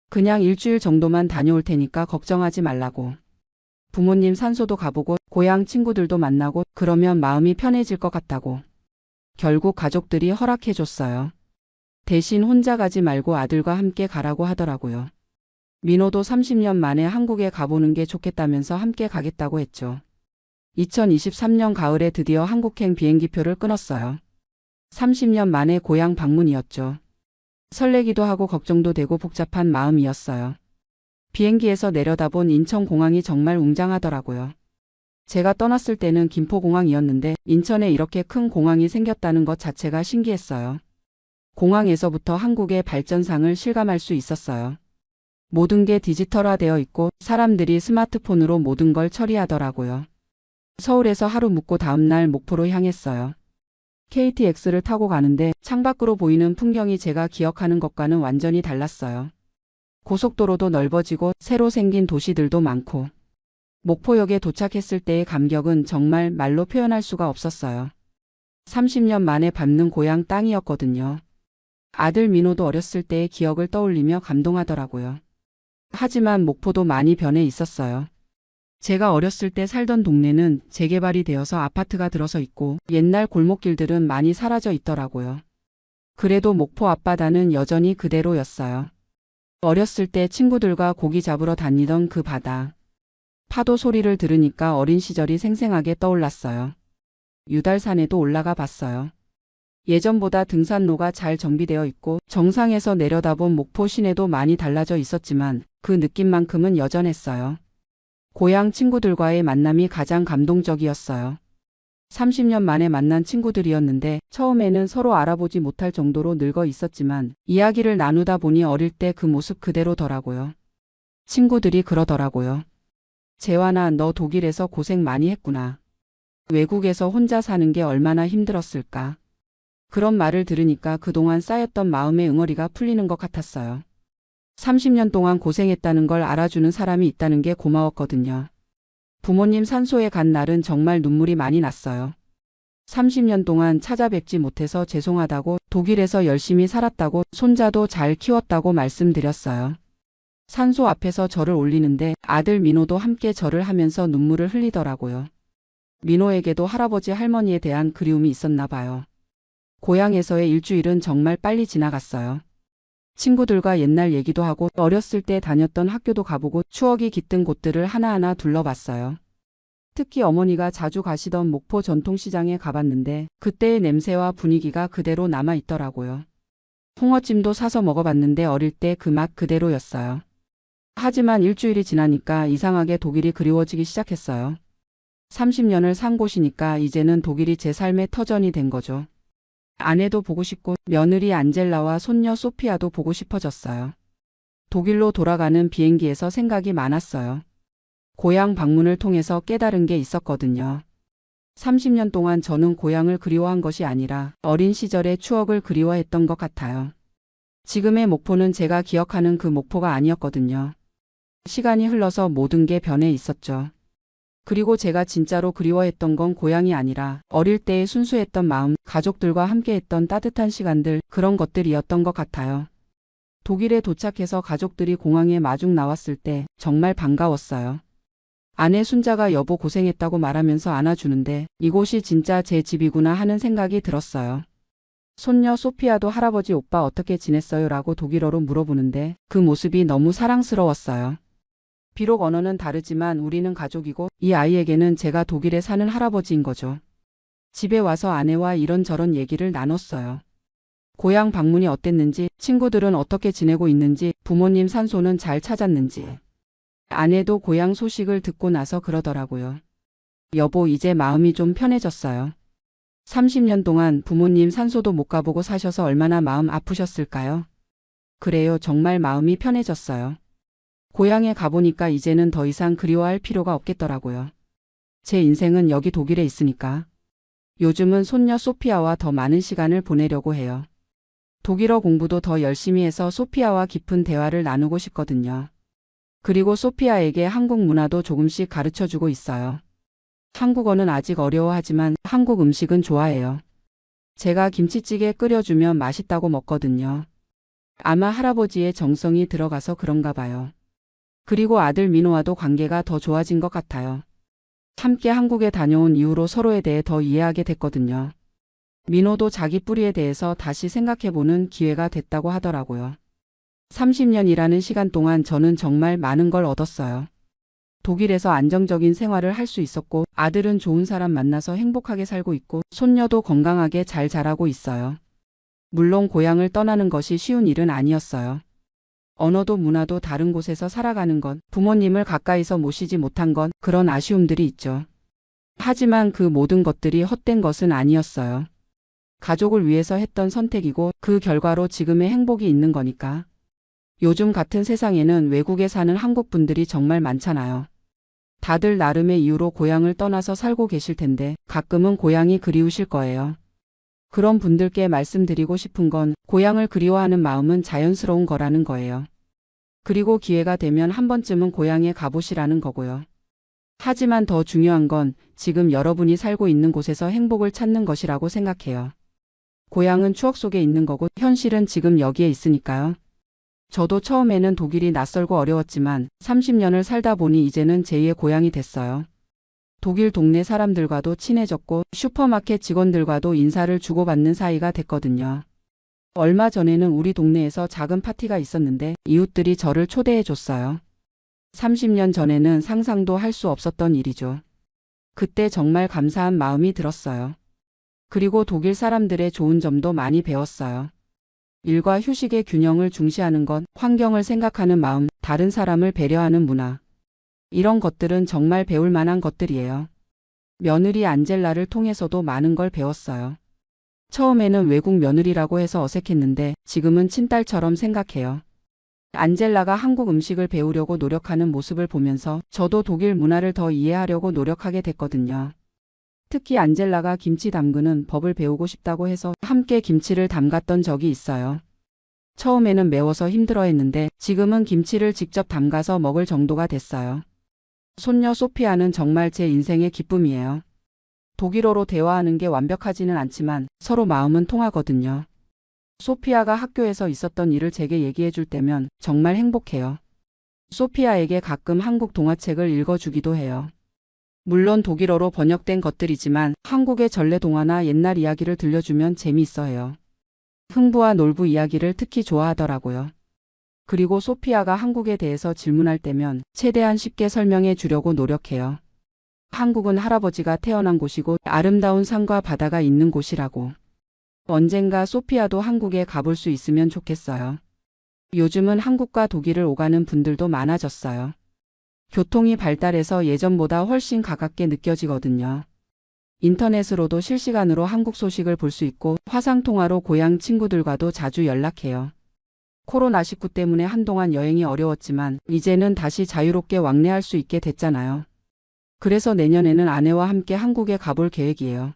그냥 일주일 정도만 다녀올 테니까 걱정하지 말라고. 부모님 산소도 가보고 고향 친구들도 만나고 그러면 마음이 편해질 것 같다고. 결국 가족들이 허락해줬어요. 대신 혼자 가지 말고 아들과 함께 가라고 하더라고요. 민호도 30년 만에 한국에 가보는 게 좋겠다면서 함께 가겠다고 했죠. 2023년 가을에 드디어 한국행 비행기표를 끊었어요. 30년 만에 고향 방문이었죠. 설레기도 하고 걱정도 되고 복잡한 마음이었어요. 비행기에서 내려다본 인천공항이 정말 웅장하더라고요. 제가 떠났을 때는 김포공항이었는데 인천에 이렇게 큰 공항이 생겼다는 것 자체가 신기했어요. 공항에서부터 한국의 발전상을 실감할 수 있었어요. 모든 게 디지털화되어 있고 사람들이 스마트폰으로 모든 걸 처리하더라고요. 서울에서 하루 묵고 다음날 목포로 향했어요. KTX를 타고 가는데 창밖으로 보이는 풍경이 제가 기억하는 것과는 완전히 달랐어요. 고속도로도 넓어지고 새로 생긴 도시들도 많고 목포역에 도착했을 때의 감격은 정말 말로 표현할 수가 없었어요. 30년 만에 밟는 고향 땅이었거든요. 아들 민호도 어렸을 때의 기억을 떠올리며 감동하더라고요. 하지만 목포도 많이 변해 있었어요. 제가 어렸을 때 살던 동네는 재개발이 되어서 아파트가 들어서 있고 옛날 골목길들은 많이 사라져 있더라고요. 그래도 목포 앞바다는 여전히 그대로였어요. 어렸을 때 친구들과 고기 잡으러 다니던 그 바다. 파도 소리를 들으니까 어린 시절이 생생하게 떠올랐어요. 유달산에도 올라가 봤어요. 예전보다 등산로가 잘 정비되어 있고 정상에서 내려다본 목포 시내도 많이 달라져 있었지만 그 느낌만큼은 여전했어요. 고향 친구들과의 만남이 가장 감동적이었어요. 30년 만에 만난 친구들이었는데 처음에는 서로 알아보지 못할 정도로 늙어 있었지만 이야기를 나누다 보니 어릴 때 그 모습 그대로더라고요. 친구들이 그러더라고요. 재환아, 너 독일에서 고생 많이 했구나. 외국에서 혼자 사는 게 얼마나 힘들었을까. 그런 말을 들으니까 그동안 쌓였던 마음의 응어리가 풀리는 것 같았어요. 30년 동안 고생했다는 걸 알아주는 사람이 있다는 게 고마웠거든요. 부모님 산소에 간 날은 정말 눈물이 많이 났어요. 30년 동안 찾아뵙지 못해서 죄송하다고, 독일에서 열심히 살았다고, 손자도 잘 키웠다고 말씀드렸어요. 산소 앞에서 절을 올리는데 아들 민호도 함께 절을 하면서 눈물을 흘리더라고요. 민호에게도 할아버지 할머니에 대한 그리움이 있었나 봐요. 고향에서의 일주일은 정말 빨리 지나갔어요. 친구들과 옛날 얘기도 하고 어렸을 때 다녔던 학교도 가보고 추억이 깃든 곳들을 하나하나 둘러봤어요. 특히 어머니가 자주 가시던 목포 전통시장에 가봤는데 그때의 냄새와 분위기가 그대로 남아있더라고요. 홍어찜도 사서 먹어봤는데 어릴 때 그 맛 그대로였어요. 하지만 일주일이 지나니까 이상하게 독일이 그리워지기 시작했어요. 30년을 산 곳이니까 이제는 독일이 제 삶의 터전이 된 거죠. 아내도 보고 싶고 며느리 안젤라와 손녀 소피아도 보고 싶어졌어요. 독일로 돌아가는 비행기에서 생각이 많았어요. 고향 방문을 통해서 깨달은 게 있었거든요. 30년 동안 저는 고향을 그리워한 것이 아니라 어린 시절의 추억을 그리워했던 것 같아요. 지금의 목포는 제가 기억하는 그 목포가 아니었거든요. 시간이 흘러서 모든 게 변해 있었죠. 그리고 제가 진짜로 그리워했던 건 고향이 아니라 어릴 때의 순수했던 마음, 가족들과 함께했던 따뜻한 시간들, 그런 것들이었던 것 같아요. 독일에 도착해서 가족들이 공항에 마중 나왔을 때 정말 반가웠어요. 아내 순자가 여보 고생했다고 말하면서 안아주는데 이곳이 진짜 제 집이구나 하는 생각이 들었어요. 손녀 소피아도 할아버지 오빠 어떻게 지냈어요? 라고 독일어로 물어보는데 그 모습이 너무 사랑스러웠어요. 비록 언어는 다르지만 우리는 가족이고 이 아이에게는 제가 독일에 사는 할아버지인 거죠. 집에 와서 아내와 이런저런 얘기를 나눴어요. 고향 방문이 어땠는지, 친구들은 어떻게 지내고 있는지, 부모님 산소는 잘 찾았는지. 아내도 고향 소식을 듣고 나서 그러더라고요. 여보, 이제 마음이 좀 편해졌어요. 30년 동안 부모님 산소도 못 가보고 사셔서 얼마나 마음 아프셨을까요? 그래요, 정말 마음이 편해졌어요. 고향에 가보니까 이제는 더 이상 그리워할 필요가 없겠더라고요. 제 인생은 여기 독일에 있으니까. 요즘은 손녀 소피아와 더 많은 시간을 보내려고 해요. 독일어 공부도 더 열심히 해서 소피아와 깊은 대화를 나누고 싶거든요. 그리고 소피아에게 한국 문화도 조금씩 가르쳐주고 있어요. 한국어는 아직 어려워하지만 한국 음식은 좋아해요. 제가 김치찌개 끓여주면 맛있다고 먹거든요. 아마 할아버지의 정성이 들어가서 그런가 봐요. 그리고 아들 민호와도 관계가 더 좋아진 것 같아요. 함께 한국에 다녀온 이후로 서로에 대해 더 이해하게 됐거든요. 민호도 자기 뿌리에 대해서 다시 생각해보는 기회가 됐다고 하더라고요. 30년이라는 시간 동안 저는 정말 많은 걸 얻었어요. 독일에서 안정적인 생활을 할 수 있었고 아들은 좋은 사람 만나서 행복하게 살고 있고 손녀도 건강하게 잘 자라고 있어요. 물론 고향을 떠나는 것이 쉬운 일은 아니었어요. 언어도 문화도 다른 곳에서 살아가는 건, 부모님을 가까이서 모시지 못한 건 그런 아쉬움들이 있죠. 하지만 그 모든 것들이 헛된 것은 아니었어요. 가족을 위해서 했던 선택이고 그 결과로 지금의 행복이 있는 거니까. 요즘 같은 세상에는 외국에 사는 한국 분들이 정말 많잖아요. 다들 나름의 이유로 고향을 떠나서 살고 계실 텐데 가끔은 고향이 그리우실 거예요. 그런 분들께 말씀드리고 싶은 건 고향을 그리워하는 마음은 자연스러운 거라는 거예요. 그리고 기회가 되면 한 번쯤은 고향에 가보시라는 거고요. 하지만 더 중요한 건 지금 여러분이 살고 있는 곳에서 행복을 찾는 것이라고 생각해요. 고향은 추억 속에 있는 거고 현실은 지금 여기에 있으니까요. 저도 처음에는 독일이 낯설고 어려웠지만 30년을 살다 보니 이제는 제2의 고향이 됐어요. 독일 동네 사람들과도 친해졌고 슈퍼마켓 직원들과도 인사를 주고받는 사이가 됐거든요. 얼마 전에는 우리 동네에서 작은 파티가 있었는데 이웃들이 저를 초대해 줬어요. 30년 전에는 상상도 할 수 없었던 일이죠. 그때 정말 감사한 마음이 들었어요. 그리고 독일 사람들의 좋은 점도 많이 배웠어요. 일과 휴식의 균형을 중시하는 것, 환경을 생각하는 마음, 다른 사람을 배려하는 문화. 이런 것들은 정말 배울 만한 것들이에요. 며느리 안젤라를 통해서도 많은 걸 배웠어요. 처음에는 외국 며느리라고 해서 어색했는데 지금은 친딸처럼 생각해요. 안젤라가 한국 음식을 배우려고 노력하는 모습을 보면서 저도 독일 문화를 더 이해하려고 노력하게 됐거든요. 특히 안젤라가 김치 담그는 법을 배우고 싶다고 해서 함께 김치를 담갔던 적이 있어요. 처음에는 매워서 힘들어했는데 지금은 김치를 직접 담가서 먹을 정도가 됐어요. 손녀 소피아는 정말 제 인생의 기쁨이에요. 독일어로 대화하는 게 완벽하지는 않지만 서로 마음은 통하거든요. 소피아가 학교에서 있었던 일을 제게 얘기해 줄 때면 정말 행복해요. 소피아에게 가끔 한국 동화책을 읽어주기도 해요. 물론 독일어로 번역된 것들이지만 한국의 전래 동화나 옛날 이야기를 들려주면 재미있어 해요. 흥부와 놀부 이야기를 특히 좋아하더라고요. 그리고 소피아가 한국에 대해서 질문할 때면 최대한 쉽게 설명해 주려고 노력해요. 한국은 할아버지가 태어난 곳이고 아름다운 산과 바다가 있는 곳이라고. 언젠가 소피아도 한국에 가볼 수 있으면 좋겠어요. 요즘은 한국과 독일을 오가는 분들도 많아졌어요. 교통이 발달해서 예전보다 훨씬 가깝게 느껴지거든요. 인터넷으로도 실시간으로 한국 소식을 볼 수 있고 화상통화로 고향 친구들과도 자주 연락해요. 코로나19 때문에 한동안 여행이 어려웠지만 이제는 다시 자유롭게 왕래할 수 있게 됐잖아요. 그래서 내년에는 아내와 함께 한국에 가볼 계획이에요.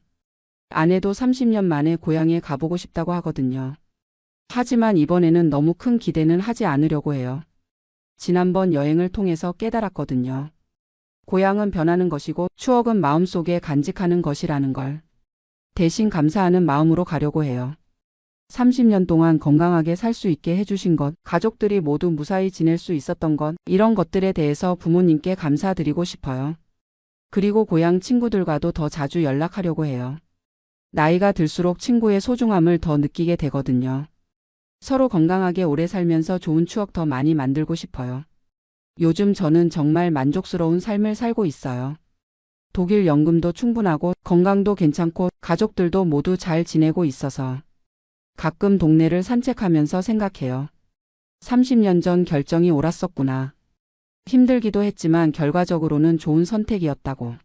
아내도 30년 만에 고향에 가보고 싶다고 하거든요. 하지만 이번에는 너무 큰 기대는 하지 않으려고 해요. 지난번 여행을 통해서 깨달았거든요. 고향은 변하는 것이고 추억은 마음속에 간직하는 것이라는 걸. 대신 감사하는 마음으로 가려고 해요. 30년 동안 건강하게 살 수 있게 해주신 것, 가족들이 모두 무사히 지낼 수 있었던 것, 이런 것들에 대해서 부모님께 감사드리고 싶어요. 그리고 고향 친구들과도 더 자주 연락하려고 해요. 나이가 들수록 친구의 소중함을 더 느끼게 되거든요. 서로 건강하게 오래 살면서 좋은 추억 더 많이 만들고 싶어요. 요즘 저는 정말 만족스러운 삶을 살고 있어요. 독일 연금도 충분하고 건강도 괜찮고 가족들도 모두 잘 지내고 있어서 가끔 동네를 산책하면서 생각해요. 30년 전 결정이 옳았었구나. 힘들기도 했지만 결과적으로는 좋은 선택이었다고.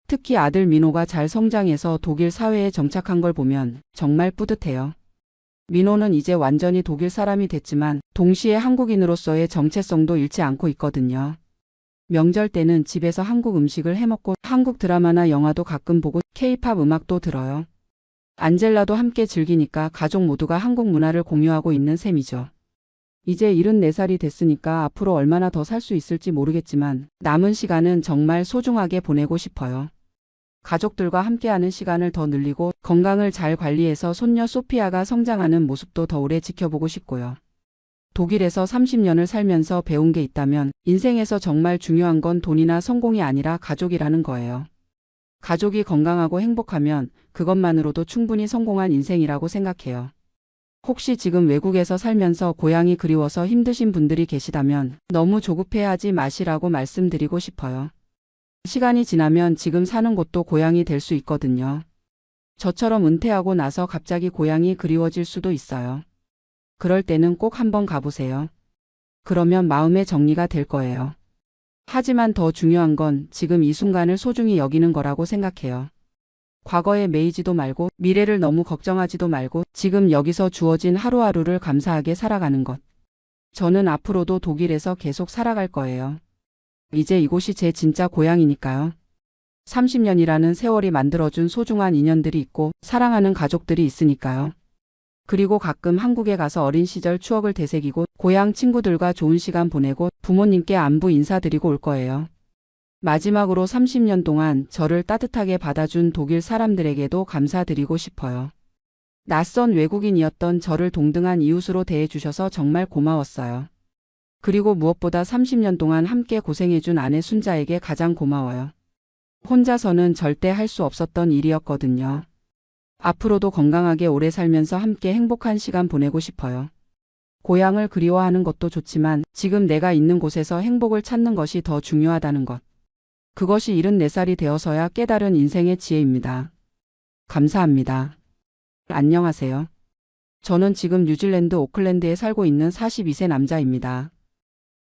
특히 아들 민호가 잘 성장해서 독일 사회에 정착한 걸 보면 정말 뿌듯해요. 민호는 이제 완전히 독일 사람이 됐지만 동시에 한국인으로서의 정체성도 잃지 않고 있거든요. 명절 때는 집에서 한국 음식을 해먹고 한국 드라마나 영화도 가끔 보고 K-팝 음악도 들어요. 안젤라도 함께 즐기니까 가족 모두가 한국 문화를 공유하고 있는 셈이죠. 이제 74살이 됐으니까 앞으로 얼마나 더 살 수 있을지 모르겠지만 남은 시간은 정말 소중하게 보내고 싶어요. 가족들과 함께하는 시간을 더 늘리고 건강을 잘 관리해서 손녀 소피아가 성장하는 모습도 더 오래 지켜보고 싶고요. 독일에서 30년을 살면서 배운 게 있다면 인생에서 정말 중요한 건 돈이나 성공이 아니라 가족이라는 거예요. 가족이 건강하고 행복하면 그것만으로도 충분히 성공한 인생이라고 생각해요. 혹시 지금 외국에서 살면서 고향이 그리워서 힘드신 분들이 계시다면 너무 조급해하지 마시라고 말씀드리고 싶어요. 시간이 지나면 지금 사는 곳도 고향이 될 수 있거든요. 저처럼 은퇴하고 나서 갑자기 고향이 그리워질 수도 있어요. 그럴 때는 꼭 한번 가보세요. 그러면 마음의 정리가 될 거예요. 하지만 더 중요한 건 지금 이 순간을 소중히 여기는 거라고 생각해요. 과거에 매이지도 말고 미래를 너무 걱정하지도 말고 지금 여기서 주어진 하루하루를 감사하게 살아가는 것. 저는 앞으로도 독일에서 계속 살아갈 거예요. 이제 이곳이 제 진짜 고향이니까요. 30년이라는 세월이 만들어준 소중한 인연들이 있고 사랑하는 가족들이 있으니까요. 그리고 가끔 한국에 가서 어린 시절 추억을 되새기고 고향 친구들과 좋은 시간 보내고 부모님께 안부 인사드리고 올 거예요. 마지막으로 30년 동안 저를 따뜻하게 받아준 독일 사람들에게도 감사드리고 싶어요. 낯선 외국인이었던 저를 동등한 이웃으로 대해주셔서 정말 고마웠어요. 그리고 무엇보다 30년 동안 함께 고생해준 아내 순자에게 가장 고마워요. 혼자서는 절대 할 수 없었던 일이었거든요. 앞으로도 건강하게 오래 살면서 함께 행복한 시간 보내고 싶어요. 고향을 그리워하는 것도 좋지만 지금 내가 있는 곳에서 행복을 찾는 것이 더 중요하다는 것. 그것이 74살이 되어서야 깨달은 인생의 지혜입니다. 감사합니다. 안녕하세요. 저는 지금 뉴질랜드 오클랜드에 살고 있는 42세 남자입니다.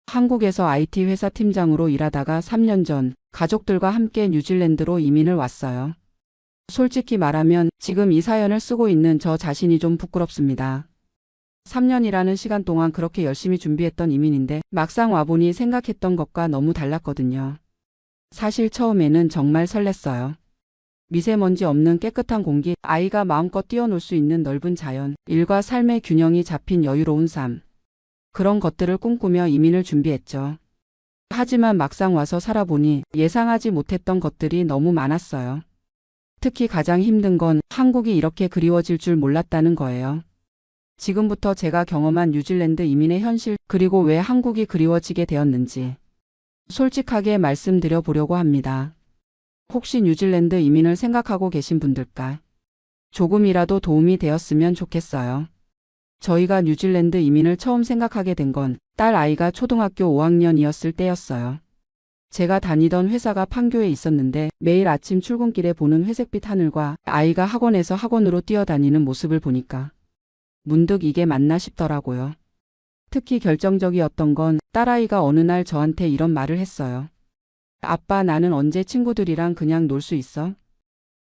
한국에서 IT 회사 팀장으로 일하다가 3년 전 가족들과 함께 뉴질랜드로 이민을 왔어요. 솔직히 말하면 지금 이 사연을 쓰고 있는 저 자신이 좀 부끄럽습니다. 3년이라는 시간 동안 그렇게 열심히 준비했던 이민인데 막상 와보니 생각했던 것과 너무 달랐거든요. 사실 처음에는 정말 설렜어요. 미세먼지 없는 깨끗한 공기, 아이가 마음껏 뛰어놀 수 있는 넓은 자연, 일과 삶의 균형이 잡힌 여유로운 삶. 그런 것들을 꿈꾸며 이민을 준비했죠. 하지만 막상 와서 살아보니 예상하지 못했던 것들이 너무 많았어요. 특히 가장 힘든 건 한국이 이렇게 그리워질 줄 몰랐다는 거예요. 지금부터 제가 경험한 뉴질랜드 이민의 현실, 그리고 왜 한국이 그리워지게 되었는지 솔직하게 말씀드려 보려고 합니다. 혹시 뉴질랜드 이민을 생각하고 계신 분들까? 조금이라도 도움이 되었으면 좋겠어요. 저희가 뉴질랜드 이민을 처음 생각하게 된 건 딸 아이가 초등학교 5학년이었을 때였어요. 제가 다니던 회사가 판교에 있었는데 매일 아침 출근길에 보는 회색빛 하늘과 아이가 학원에서 학원으로 뛰어다니는 모습을 보니까 문득 이게 맞나 싶더라고요. 특히 결정적이었던 건 딸아이가 어느 날 저한테 이런 말을 했어요. 아빠, 나는 언제 친구들이랑 그냥 놀 수 있어?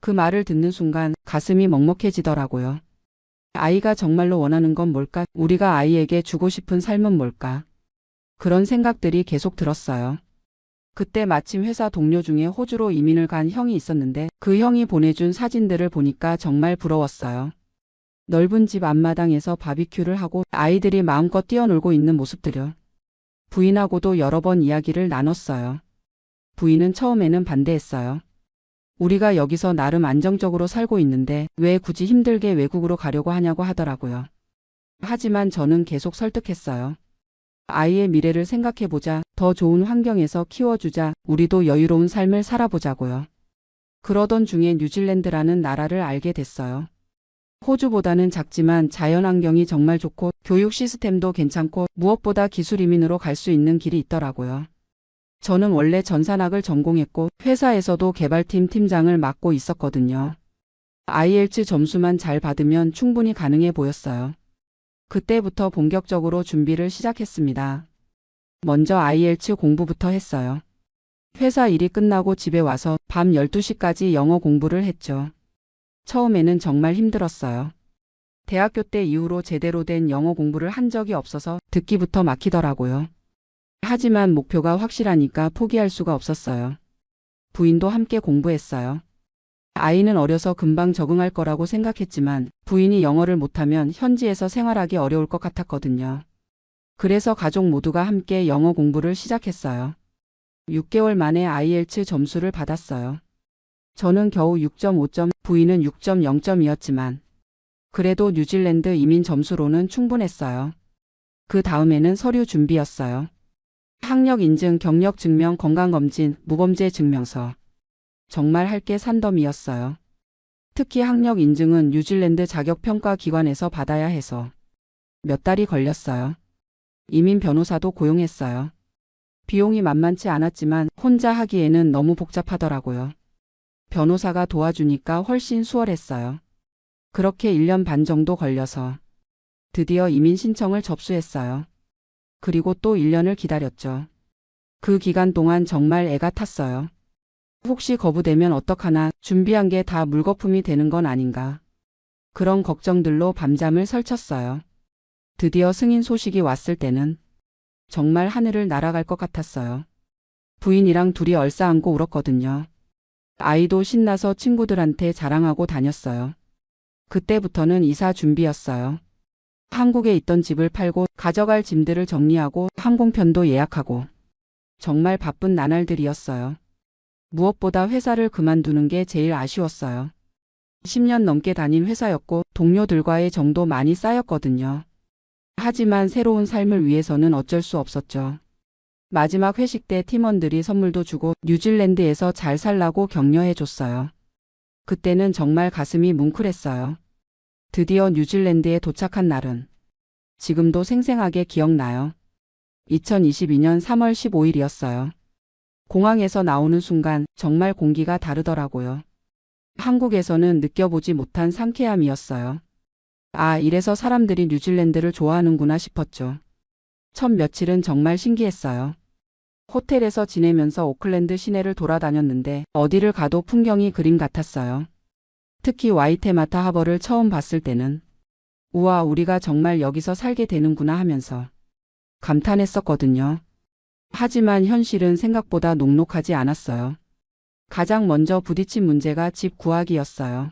그 말을 듣는 순간 가슴이 먹먹해지더라고요. 아이가 정말로 원하는 건 뭘까? 우리가 아이에게 주고 싶은 삶은 뭘까? 그런 생각들이 계속 들었어요. 그때 마침 회사 동료 중에 호주로 이민을 간 형이 있었는데 그 형이 보내준 사진들을 보니까 정말 부러웠어요. 넓은 집 앞마당에서 바비큐를 하고 아이들이 마음껏 뛰어놀고 있는 모습들요. 부인하고도 여러 번 이야기를 나눴어요. 부인은 처음에는 반대했어요. 우리가 여기서 나름 안정적으로 살고 있는데 왜 굳이 힘들게 외국으로 가려고 하냐고 하더라고요. 하지만 저는 계속 설득했어요. 아이의 미래를 생각해보자, 더 좋은 환경에서 키워주자, 우리도 여유로운 삶을 살아보자고요. 그러던 중에 뉴질랜드라는 나라를 알게 됐어요. 호주보다는 작지만 자연환경이 정말 좋고 교육 시스템도 괜찮고 무엇보다 기술 이민으로 갈 수 있는 길이 있더라고요. 저는 원래 전산학을 전공했고 회사에서도 개발팀 팀장을 맡고 있었거든요. IELTS 점수만 잘 받으면 충분히 가능해 보였어요. 그때부터 본격적으로 준비를 시작했습니다. 먼저 IELTS 공부부터 했어요. 회사 일이 끝나고 집에 와서 밤 12시까지 영어 공부를 했죠. 처음에는 정말 힘들었어요. 대학교 때 이후로 제대로 된 영어 공부를 한 적이 없어서 듣기부터 막히더라고요. 하지만 목표가 확실하니까 포기할 수가 없었어요. 부인도 함께 공부했어요. 아이는 어려서 금방 적응할 거라고 생각했지만 부인이 영어를 못하면 현지에서 생활하기 어려울 것 같았거든요. 그래서 가족 모두가 함께 영어 공부를 시작했어요. 6개월 만에 IELTS 점수를 받았어요. 저는 겨우 6.5점, 부인은 6.0점이었지만 그래도 뉴질랜드 이민 점수로는 충분했어요. 그 다음에는 서류 준비였어요. 학력 인증, 경력 증명, 건강검진, 무범죄 증명서. 정말 할 게 산더미였어요. 특히 학력 인증은 뉴질랜드 자격평가기관에서 받아야 해서 몇 달이 걸렸어요. 이민 변호사도 고용했어요. 비용이 만만치 않았지만 혼자 하기에는 너무 복잡하더라고요. 변호사가 도와주니까 훨씬 수월했어요. 그렇게 1년 반 정도 걸려서 드디어 이민 신청을 접수했어요. 그리고 또 1년을 기다렸죠. 그 기간 동안 정말 애가 탔어요. 혹시 거부되면 어떡하나, 준비한 게 다 물거품이 되는 건 아닌가. 그런 걱정들로 밤잠을 설쳤어요. 드디어 승인 소식이 왔을 때는 정말 하늘을 날아갈 것 같았어요. 부인이랑 둘이 얼싸안고 울었거든요. 아이도 신나서 친구들한테 자랑하고 다녔어요. 그때부터는 이사 준비였어요. 한국에 있던 집을 팔고 가져갈 짐들을 정리하고 항공편도 예약하고 정말 바쁜 나날들이었어요. 무엇보다 회사를 그만두는 게 제일 아쉬웠어요. 10년 넘게 다닌 회사였고 동료들과의 정도 많이 쌓였거든요. 하지만 새로운 삶을 위해서는 어쩔 수 없었죠. 마지막 회식 때 팀원들이 선물도 주고 뉴질랜드에서 잘 살라고 격려해 줬어요. 그때는 정말 가슴이 뭉클했어요. 드디어 뉴질랜드에 도착한 날은 지금도 생생하게 기억나요. 2022년 3월 15일이었어요. 공항에서 나오는 순간 정말 공기가 다르더라고요. 한국에서는 느껴보지 못한 상쾌함이었어요. 아, 이래서 사람들이 뉴질랜드를 좋아하는구나 싶었죠. 첫 며칠은 정말 신기했어요. 호텔에서 지내면서 오클랜드 시내를 돌아다녔는데 어디를 가도 풍경이 그림 같았어요. 특히 와이테마타 하버를 처음 봤을 때는 우와, 우리가 정말 여기서 살게 되는구나 하면서 감탄했었거든요. 하지만 현실은 생각보다 녹록하지 않았어요. 가장 먼저 부딪힌 문제가 집 구하기였어요.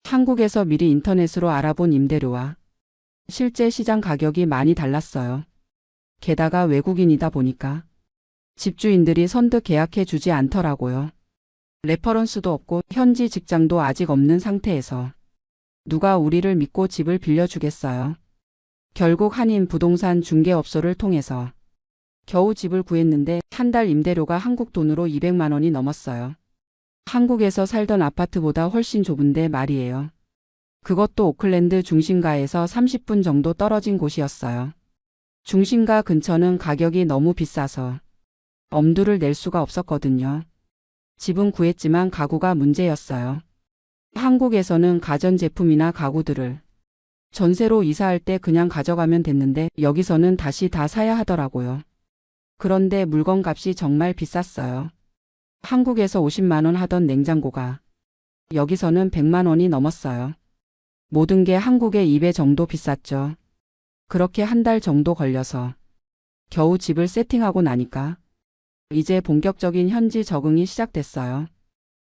한국에서 미리 인터넷으로 알아본 임대료와 실제 시장 가격이 많이 달랐어요. 게다가 외국인이다 보니까 집주인들이 선뜻 계약해 주지 않더라고요. 레퍼런스도 없고 현지 직장도 아직 없는 상태에서 누가 우리를 믿고 집을 빌려주겠어요. 결국 한인 부동산 중개업소를 통해서 겨우 집을 구했는데 한 달 임대료가 한국 돈으로 200만 원이 넘었어요. 한국에서 살던 아파트보다 훨씬 좁은데 말이에요. 그것도 오클랜드 중심가에서 30분 정도 떨어진 곳이었어요. 중심가 근처는 가격이 너무 비싸서 엄두를 낼 수가 없었거든요. 집은 구했지만 가구가 문제였어요. 한국에서는 가전제품이나 가구들을 전세로 이사할 때 그냥 가져가면 됐는데 여기서는 다시 다 사야 하더라고요. 그런데 물건값이 정말 비쌌어요. 한국에서 50만 원 하던 냉장고가 여기서는 100만 원이 넘었어요. 모든 게 한국의 2배 정도 비쌌죠. 그렇게 한 달 정도 걸려서 겨우 집을 세팅하고 나니까 이제 본격적인 현지 적응이 시작됐어요.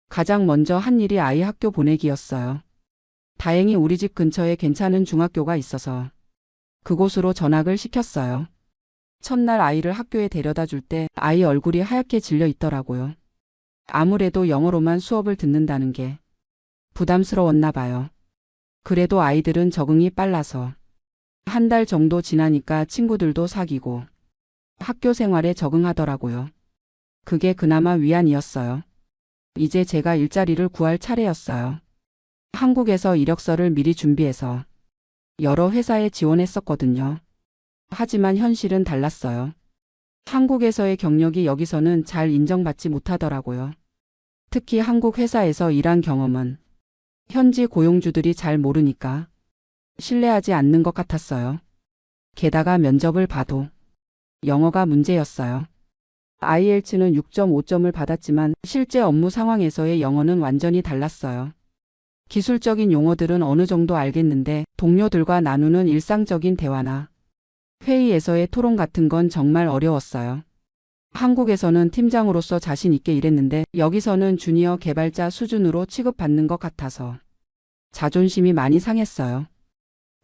가장 먼저 한 일이 아이 학교 보내기였어요. 다행히 우리 집 근처에 괜찮은 중학교가 있어서 그곳으로 전학을 시켰어요. 첫날 아이를 학교에 데려다 줄 때 아이 얼굴이 하얗게 질려 있더라고요. 아무래도 영어로만 수업을 듣는다는 게 부담스러웠나 봐요. 그래도 아이들은 적응이 빨라서 한 달 정도 지나니까 친구들도 사귀고 학교 생활에 적응하더라고요. 그게 그나마 위안이었어요. 이제 제가 일자리를 구할 차례였어요. 한국에서 이력서를 미리 준비해서 여러 회사에 지원했었거든요. 하지만 현실은 달랐어요. 한국에서의 경력이 여기서는 잘 인정받지 못하더라고요. 특히 한국 회사에서 일한 경험은 현지 고용주들이 잘 모르니까 신뢰하지 않는 것 같았어요. 게다가 면접을 봐도 영어가 문제였어요. IELTS는 6.5점을 받았지만 실제 업무 상황에서의 영어는 완전히 달랐어요. 기술적인 용어들은 어느 정도 알겠는데 동료들과 나누는 일상적인 대화나 회의에서의 토론 같은 건 정말 어려웠어요. 한국에서는 팀장으로서 자신 있게 일했는데 여기서는 주니어 개발자 수준으로 취급받는 것 같아서 자존심이 많이 상했어요.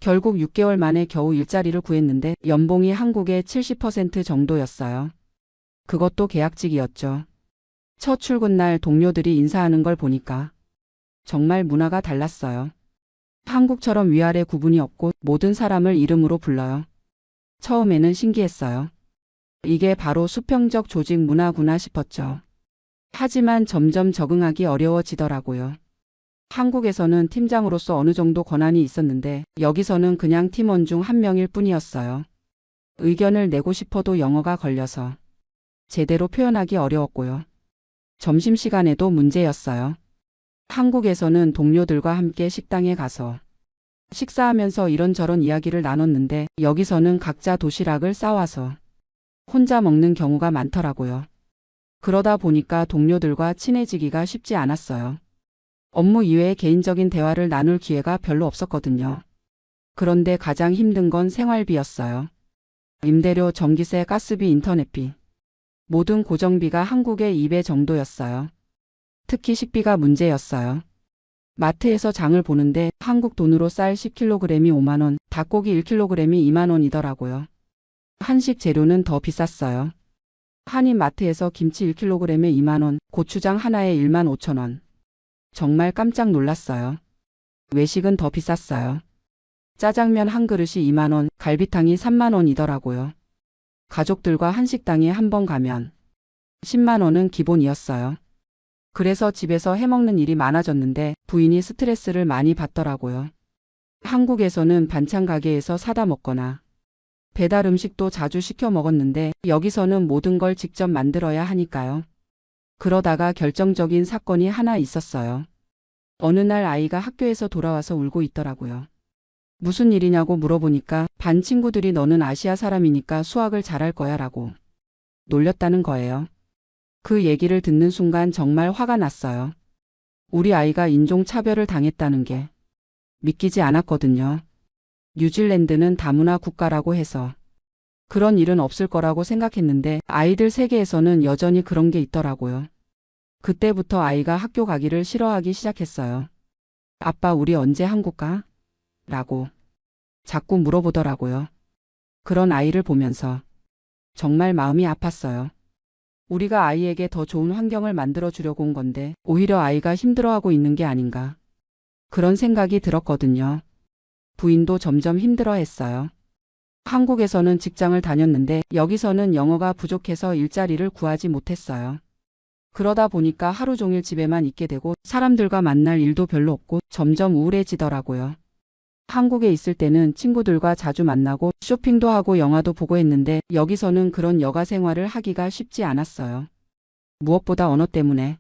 결국 6개월 만에 겨우 일자리를 구했는데 연봉이 한국의 70% 정도였어요. 그것도 계약직이었죠. 첫 출근 날 동료들이 인사하는 걸 보니까 정말 문화가 달랐어요. 한국처럼 위아래 구분이 없고 모든 사람을 이름으로 불러요. 처음에는 신기했어요. 이게 바로 수평적 조직 문화구나 싶었죠. 하지만 점점 적응하기 어려워지더라고요. 한국에서는 팀장으로서 어느 정도 권한이 있었는데 여기서는 그냥 팀원 중 한 명일 뿐이었어요. 의견을 내고 싶어도 영어가 걸려서 제대로 표현하기 어려웠고요. 점심시간에도 문제였어요. 한국에서는 동료들과 함께 식당에 가서 식사하면서 이런저런 이야기를 나눴는데 여기서는 각자 도시락을 싸와서 혼자 먹는 경우가 많더라고요. 그러다 보니까 동료들과 친해지기가 쉽지 않았어요. 업무 이외의 개인적인 대화를 나눌 기회가 별로 없었거든요. 그런데 가장 힘든 건 생활비였어요. 임대료, 전기세, 가스비, 인터넷비. 모든 고정비가 한국의 2배 정도였어요. 특히 식비가 문제였어요. 마트에서 장을 보는데 한국 돈으로 쌀 10kg이 5만 원, 닭고기 1kg이 2만 원이더라고요. 한식 재료는 더 비쌌어요. 한인 마트에서 김치 1kg에 2만 원, 고추장 하나에 1만 5천 원. 정말 깜짝 놀랐어요. 외식은 더 비쌌어요. 짜장면 한 그릇이 2만 원, 갈비탕이 3만 원이더라고요. 가족들과 한식당에 한 번 가면 10만 원은 기본이었어요. 그래서 집에서 해먹는 일이 많아졌는데 부인이 스트레스를 많이 받더라고요. 한국에서는 반찬 가게에서 사다 먹거나 배달 음식도 자주 시켜 먹었는데 여기서는 모든 걸 직접 만들어야 하니까요. 그러다가 결정적인 사건이 하나 있었어요. 어느 날 아이가 학교에서 돌아와서 울고 있더라고요. 무슨 일이냐고 물어보니까 반 친구들이 너는 아시아 사람이니까 수학을 잘할 거야 라고 놀렸다는 거예요. 그 얘기를 듣는 순간 정말 화가 났어요. 우리 아이가 인종차별을 당했다는 게 믿기지 않았거든요. 뉴질랜드는 다문화 국가라고 해서 그런 일은 없을 거라고 생각했는데 아이들 세계에서는 여전히 그런 게 있더라고요. 그때부터 아이가 학교 가기를 싫어하기 시작했어요. 아빠, 우리 언제 한국 가? 라고 자꾸 물어보더라고요. 그런 아이를 보면서 정말 마음이 아팠어요. 우리가 아이에게 더 좋은 환경을 만들어 주려고 온 건데 오히려 아이가 힘들어하고 있는 게 아닌가. 그런 생각이 들었거든요. 부인도 점점 힘들어했어요. 한국에서는 직장을 다녔는데 여기서는 영어가 부족해서 일자리를 구하지 못했어요. 그러다 보니까 하루 종일 집에만 있게 되고 사람들과 만날 일도 별로 없고 점점 우울해지더라고요. 한국에 있을 때는 친구들과 자주 만나고 쇼핑도 하고 영화도 보고 했는데 여기서는 그런 여가 생활을 하기가 쉽지 않았어요. 무엇보다 언어 때문에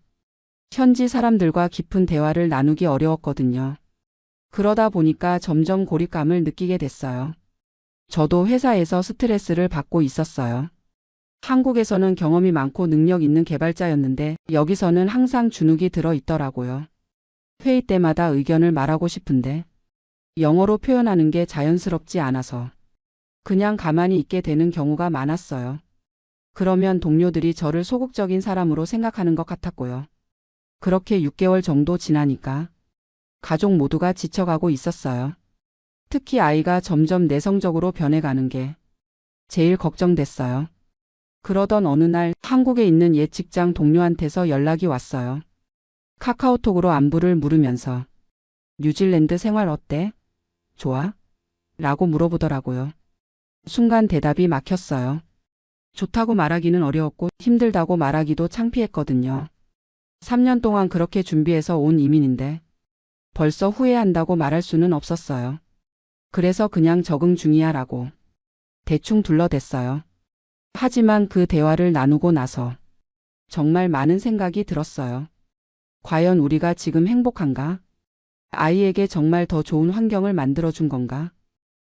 현지 사람들과 깊은 대화를 나누기 어려웠거든요. 그러다 보니까 점점 고립감을 느끼게 됐어요. 저도 회사에서 스트레스를 받고 있었어요. 한국에서는 경험이 많고 능력 있는 개발자였는데 여기서는 항상 주눅이 들어 있더라고요. 회의 때마다 의견을 말하고 싶은데 영어로 표현하는 게 자연스럽지 않아서 그냥 가만히 있게 되는 경우가 많았어요. 그러면 동료들이 저를 소극적인 사람으로 생각하는 것 같았고요. 그렇게 6개월 정도 지나니까 가족 모두가 지쳐가고 있었어요. 특히 아이가 점점 내성적으로 변해가는 게 제일 걱정됐어요. 그러던 어느 날 한국에 있는 옛 직장 동료한테서 연락이 왔어요. 카카오톡으로 안부를 물으면서 뉴질랜드 생활 어때? 좋아? 라고 물어보더라고요. 순간 대답이 막혔어요. 좋다고 말하기는 어려웠고 힘들다고 말하기도 창피했거든요. 3년 동안 그렇게 준비해서 온 이민인데 벌써 후회한다고 말할 수는 없었어요. 그래서 그냥 적응 중이야 라고 대충 둘러댔어요. 하지만 그 대화를 나누고 나서 정말 많은 생각이 들었어요. 과연 우리가 지금 행복한가? 아이에게 정말 더 좋은 환경을 만들어준 건가?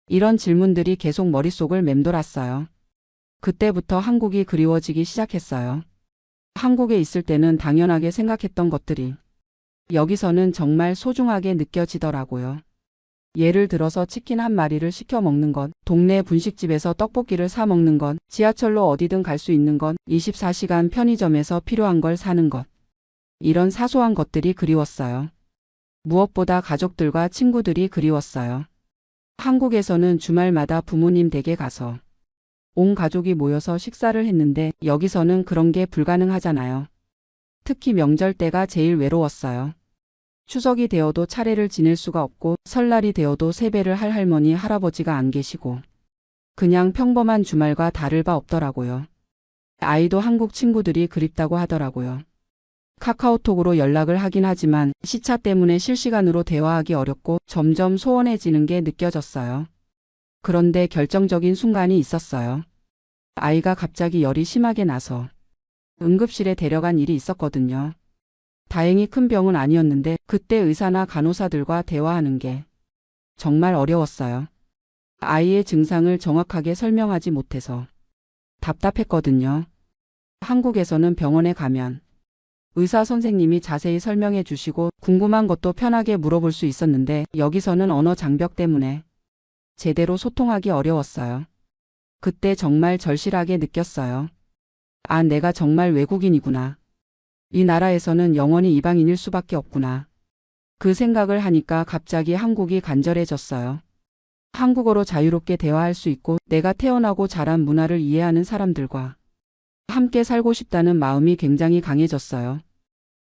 이런 질문들이 계속 머릿속을 맴돌았어요. 그때부터 한국이 그리워지기 시작했어요. 한국에 있을 때는 당연하게 생각했던 것들이 여기서는 정말 소중하게 느껴지더라고요. 예를 들어서 치킨 한 마리를 시켜 먹는 것, 동네 분식집에서 떡볶이를 사 먹는 것, 지하철로 어디든 갈 수 있는 것, 24시간 편의점에서 필요한 걸 사는 것. 이런 사소한 것들이 그리웠어요. 무엇보다 가족들과 친구들이 그리웠어요. 한국에서는 주말마다 부모님 댁에 가서 온 가족이 모여서 식사를 했는데 여기서는 그런 게 불가능하잖아요. 특히 명절 때가 제일 외로웠어요. 추석이 되어도 차례를 지낼 수가 없고 설날이 되어도 세배를 할 할머니, 할아버지가 안 계시고 그냥 평범한 주말과 다를 바 없더라고요. 아이도 한국 친구들이 그립다고 하더라고요. 카카오톡으로 연락을 하긴 하지만 시차 때문에 실시간으로 대화하기 어렵고 점점 소원해지는 게 느껴졌어요. 그런데 결정적인 순간이 있었어요. 아이가 갑자기 열이 심하게 나서 응급실에 데려간 일이 있었거든요. 다행히 큰 병은 아니었는데 그때 의사나 간호사들과 대화하는 게 정말 어려웠어요. 아이의 증상을 정확하게 설명하지 못해서 답답했거든요. 한국에서는 병원에 가면 의사 선생님이 자세히 설명해 주시고 궁금한 것도 편하게 물어볼 수 있었는데 여기서는 언어 장벽 때문에 제대로 소통하기 어려웠어요. 그때 정말 절실하게 느꼈어요. 아, 내가 정말 외국인이구나. 이 나라에서는 영원히 이방인일 수밖에 없구나. 그 생각을 하니까 갑자기 한국이 간절해졌어요. 한국어로 자유롭게 대화할 수 있고 내가 태어나고 자란 문화를 이해하는 사람들과 함께 살고 싶다는 마음이 굉장히 강해졌어요.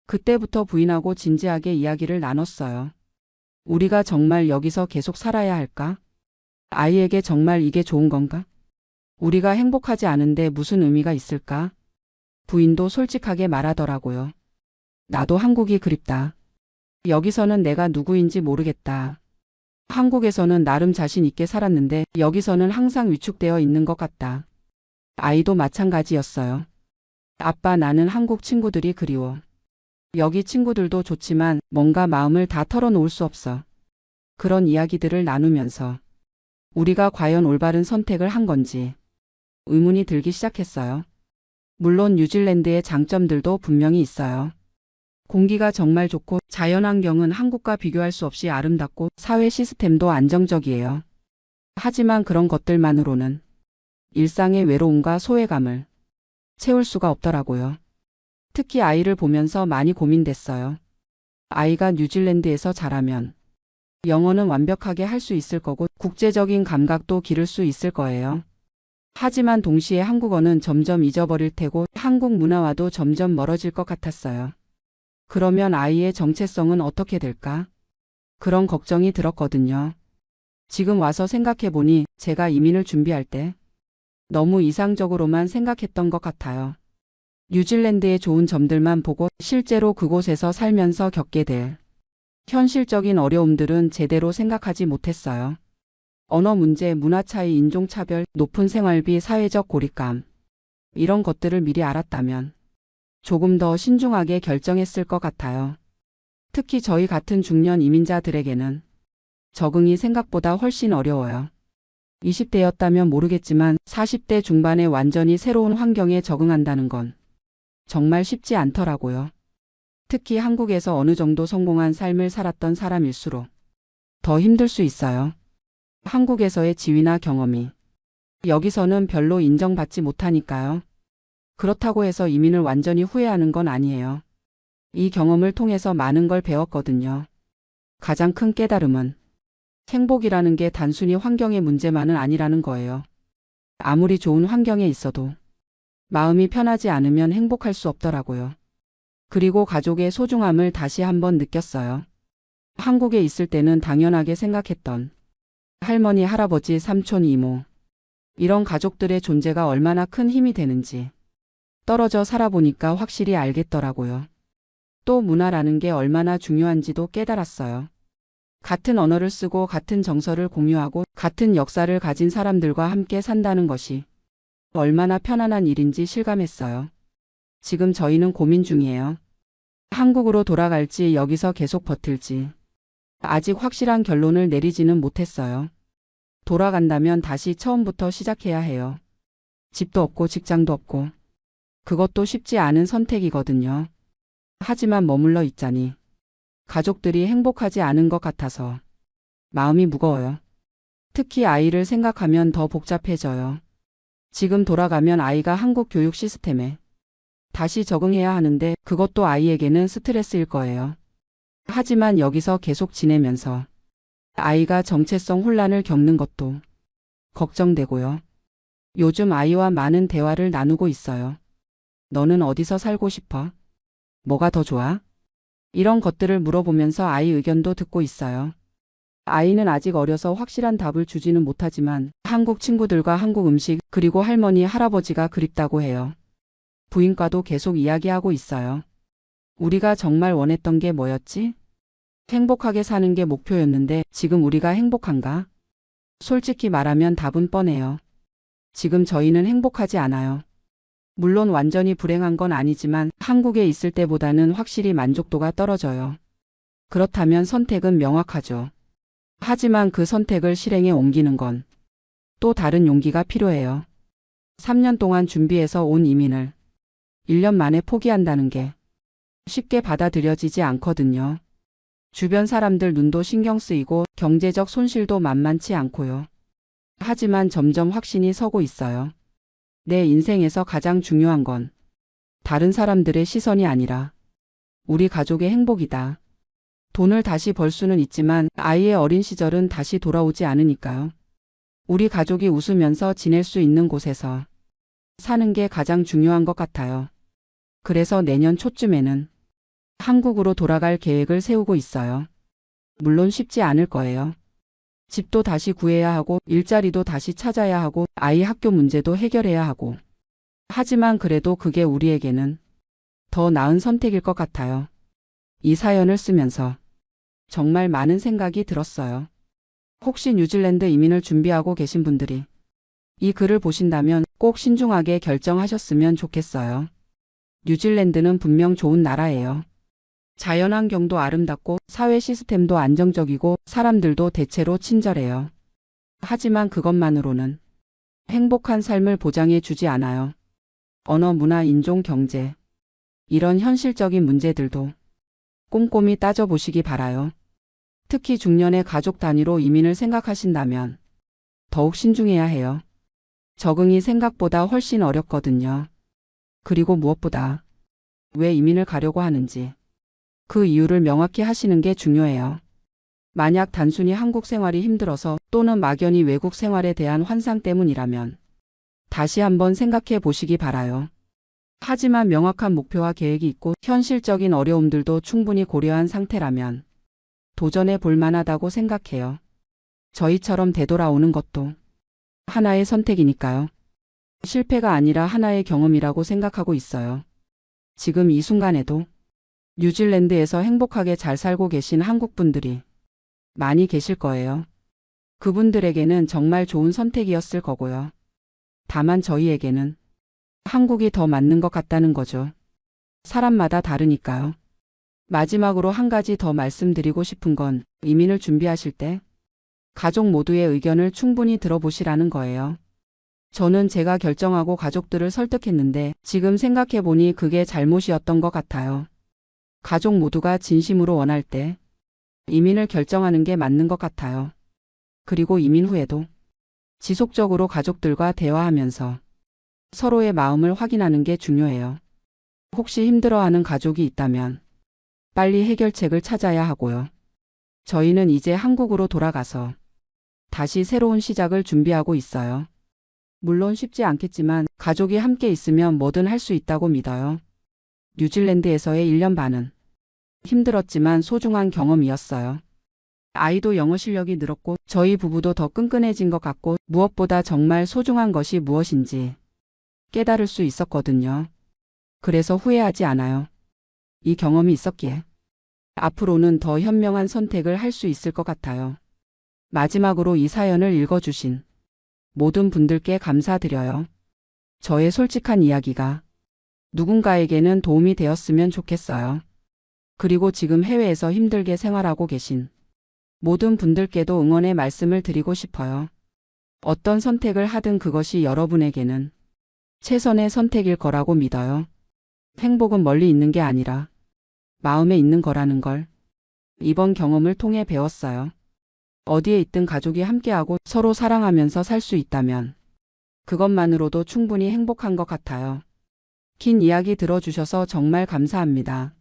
그때부터 부인하고 진지하게 이야기를 나눴어요. 우리가 정말 여기서 계속 살아야 할까? 아이에게 정말 이게 좋은 건가? 우리가 행복하지 않은데 무슨 의미가 있을까? 부인도 솔직하게 말하더라고요. 나도 한국이 그립다. 여기서는 내가 누구인지 모르겠다. 한국에서는 나름 자신 있게 살았는데 여기서는 항상 위축되어 있는 것 같다. 아이도 마찬가지였어요. 아빠, 나는 한국 친구들이 그리워. 여기 친구들도 좋지만 뭔가 마음을 다 털어놓을 수 없어. 그런 이야기들을 나누면서 우리가 과연 올바른 선택을 한 건지 의문이 들기 시작했어요. 물론 뉴질랜드의 장점들도 분명히 있어요. 공기가 정말 좋고 자연환경은 한국과 비교할 수 없이 아름답고 사회 시스템도 안정적이에요. 하지만 그런 것들만으로는 일상의 외로움과 소외감을 채울 수가 없더라고요. 특히 아이를 보면서 많이 고민됐어요. 아이가 뉴질랜드에서 자라면 영어는 완벽하게 할 수 있을 거고 국제적인 감각도 기를 수 있을 거예요. 하지만 동시에 한국어는 점점 잊어버릴 테고 한국 문화와도 점점 멀어질 것 같았어요. 그러면 아이의 정체성은 어떻게 될까? 그런 걱정이 들었거든요. 지금 와서 생각해보니 제가 이민을 준비할 때 너무 이상적으로만 생각했던 것 같아요. 뉴질랜드의 좋은 점들만 보고 실제로 그곳에서 살면서 겪게 될 현실적인 어려움들은 제대로 생각하지 못했어요. 언어 문제, 문화 차이, 인종 차별, 높은 생활비, 사회적 고립감. 이런 것들을 미리 알았다면 조금 더 신중하게 결정했을 것 같아요. 특히 저희 같은 중년 이민자들에게는 적응이 생각보다 훨씬 어려워요. 20대였다면 모르겠지만 40대 중반에 완전히 새로운 환경에 적응한다는 건 정말 쉽지 않더라고요. 특히 한국에서 어느 정도 성공한 삶을 살았던 사람일수록 더 힘들 수 있어요. 한국에서의 지위나 경험이 여기서는 별로 인정받지 못하니까요. 그렇다고 해서 이민을 완전히 후회하는 건 아니에요. 이 경험을 통해서 많은 걸 배웠거든요. 가장 큰 깨달음은 행복이라는 게 단순히 환경의 문제만은 아니라는 거예요. 아무리 좋은 환경에 있어도 마음이 편하지 않으면 행복할 수 없더라고요. 그리고 가족의 소중함을 다시 한번 느꼈어요. 한국에 있을 때는 당연하게 생각했던 할머니, 할아버지, 삼촌, 이모 이런 가족들의 존재가 얼마나 큰 힘이 되는지 떨어져 살아보니까 확실히 알겠더라고요. 또 문화라는 게 얼마나 중요한지도 깨달았어요. 같은 언어를 쓰고 같은 정서를 공유하고 같은 역사를 가진 사람들과 함께 산다는 것이 얼마나 편안한 일인지 실감했어요. 지금 저희는 고민 중이에요. 한국으로 돌아갈지 여기서 계속 버틸지. 아직 확실한 결론을 내리지는 못했어요. 돌아간다면 다시 처음부터 시작해야 해요. 집도 없고 직장도 없고. 그것도 쉽지 않은 선택이거든요. 하지만 머물러 있자니 가족들이 행복하지 않은 것 같아서 마음이 무거워요. 특히 아이를 생각하면 더 복잡해져요. 지금 돌아가면 아이가 한국 교육 시스템에 다시 적응해야 하는데 그것도 아이에게는 스트레스일 거예요. 하지만 여기서 계속 지내면서 아이가 정체성 혼란을 겪는 것도 걱정되고요. 요즘 아이와 많은 대화를 나누고 있어요. 너는 어디서 살고 싶어? 뭐가 더 좋아? 이런 것들을 물어보면서 아이 의견도 듣고 있어요. 아이는 아직 어려서 확실한 답을 주지는 못하지만 한국 친구들과 한국 음식 그리고 할머니, 할아버지가 그립다고 해요. 부인과도 계속 이야기하고 있어요. 우리가 정말 원했던 게 뭐였지? 행복하게 사는 게 목표였는데 지금 우리가 행복한가? 솔직히 말하면 답은 뻔해요. 지금 저희는 행복하지 않아요. 물론 완전히 불행한 건 아니지만 한국에 있을 때보다는 확실히 만족도가 떨어져요. 그렇다면 선택은 명확하죠. 하지만 그 선택을 실행에 옮기는 건 또 다른 용기가 필요해요. 3년 동안 준비해서 온 이민을 1년 만에 포기한다는 게 쉽게 받아들여지지 않거든요. 주변 사람들 눈도 신경 쓰이고 경제적 손실도 만만치 않고요. 하지만 점점 확신이 서고 있어요. 내 인생에서 가장 중요한 건 다른 사람들의 시선이 아니라 우리 가족의 행복이다. 돈을 다시 벌 수는 있지만 아이의 어린 시절은 다시 돌아오지 않으니까요. 우리 가족이 웃으면서 지낼 수 있는 곳에서 사는 게 가장 중요한 것 같아요. 그래서 내년 초쯤에는 한국으로 돌아갈 계획을 세우고 있어요. 물론 쉽지 않을 거예요. 집도 다시 구해야 하고 일자리도 다시 찾아야 하고 아이 학교 문제도 해결해야 하고. 하지만 그래도 그게 우리에게는 더 나은 선택일 것 같아요. 이 사연을 쓰면서 정말 많은 생각이 들었어요. 혹시 뉴질랜드 이민을 준비하고 계신 분들이 이 글을 보신다면 꼭 신중하게 결정하셨으면 좋겠어요. 뉴질랜드는 분명 좋은 나라예요. 자연환경도 아름답고 사회 시스템도 안정적이고 사람들도 대체로 친절해요. 하지만 그것만으로는 행복한 삶을 보장해 주지 않아요. 언어, 문화, 인종, 경제. 이런 현실적인 문제들도 꼼꼼히 따져보시기 바라요. 특히 중년의 가족 단위로 이민을 생각하신다면 더욱 신중해야 해요. 적응이 생각보다 훨씬 어렵거든요. 그리고 무엇보다 왜 이민을 가려고 하는지 그 이유를 명확히 하시는 게 중요해요. 만약 단순히 한국 생활이 힘들어서 또는 막연히 외국 생활에 대한 환상 때문이라면 다시 한번 생각해 보시기 바라요. 하지만 명확한 목표와 계획이 있고 현실적인 어려움들도 충분히 고려한 상태라면 도전해 볼 만하다고 생각해요. 저희처럼 되돌아오는 것도 하나의 선택이니까요. 실패가 아니라 하나의 경험이라고 생각하고 있어요. 지금 이 순간에도 뉴질랜드에서 행복하게 잘 살고 계신 한국 분들이 많이 계실 거예요. 그분들에게는 정말 좋은 선택이었을 거고요. 다만 저희에게는 한국이 더 맞는 것 같다는 거죠. 사람마다 다르니까요. 마지막으로 한 가지 더 말씀드리고 싶은 건 이민을 준비하실 때 가족 모두의 의견을 충분히 들어보시라는 거예요. 저는 제가 결정하고 가족들을 설득했는데 지금 생각해보니 그게 잘못이었던 것 같아요. 가족 모두가 진심으로 원할 때 이민을 결정하는 게 맞는 것 같아요. 그리고 이민 후에도 지속적으로 가족들과 대화하면서 서로의 마음을 확인하는 게 중요해요. 혹시 힘들어하는 가족이 있다면 빨리 해결책을 찾아야 하고요. 저희는 이제 한국으로 돌아가서 다시 새로운 시작을 준비하고 있어요. 물론 쉽지 않겠지만 가족이 함께 있으면 뭐든 할 수 있다고 믿어요. 뉴질랜드에서의 1년 반은 힘들었지만 소중한 경험이었어요. 아이도 영어 실력이 늘었고 저희 부부도 더 끈끈해진 것 같고 무엇보다 정말 소중한 것이 무엇인지 깨달을 수 있었거든요. 그래서 후회하지 않아요. 이 경험이 있었기에 앞으로는 더 현명한 선택을 할 수 있을 것 같아요. 마지막으로 이 사연을 읽어주신 모든 분들께 감사드려요. 저의 솔직한 이야기가 누군가에게는 도움이 되었으면 좋겠어요. 그리고 지금 해외에서 힘들게 생활하고 계신 모든 분들께도 응원의 말씀을 드리고 싶어요. 어떤 선택을 하든 그것이 여러분에게는 최선의 선택일 거라고 믿어요. 행복은 멀리 있는 게 아니라 마음에 있는 거라는 걸 이번 경험을 통해 배웠어요. 어디에 있든 가족이 함께하고 서로 사랑하면서 살 수 있다면 그것만으로도 충분히 행복한 것 같아요. 긴 이야기 들어주셔서 정말 감사합니다.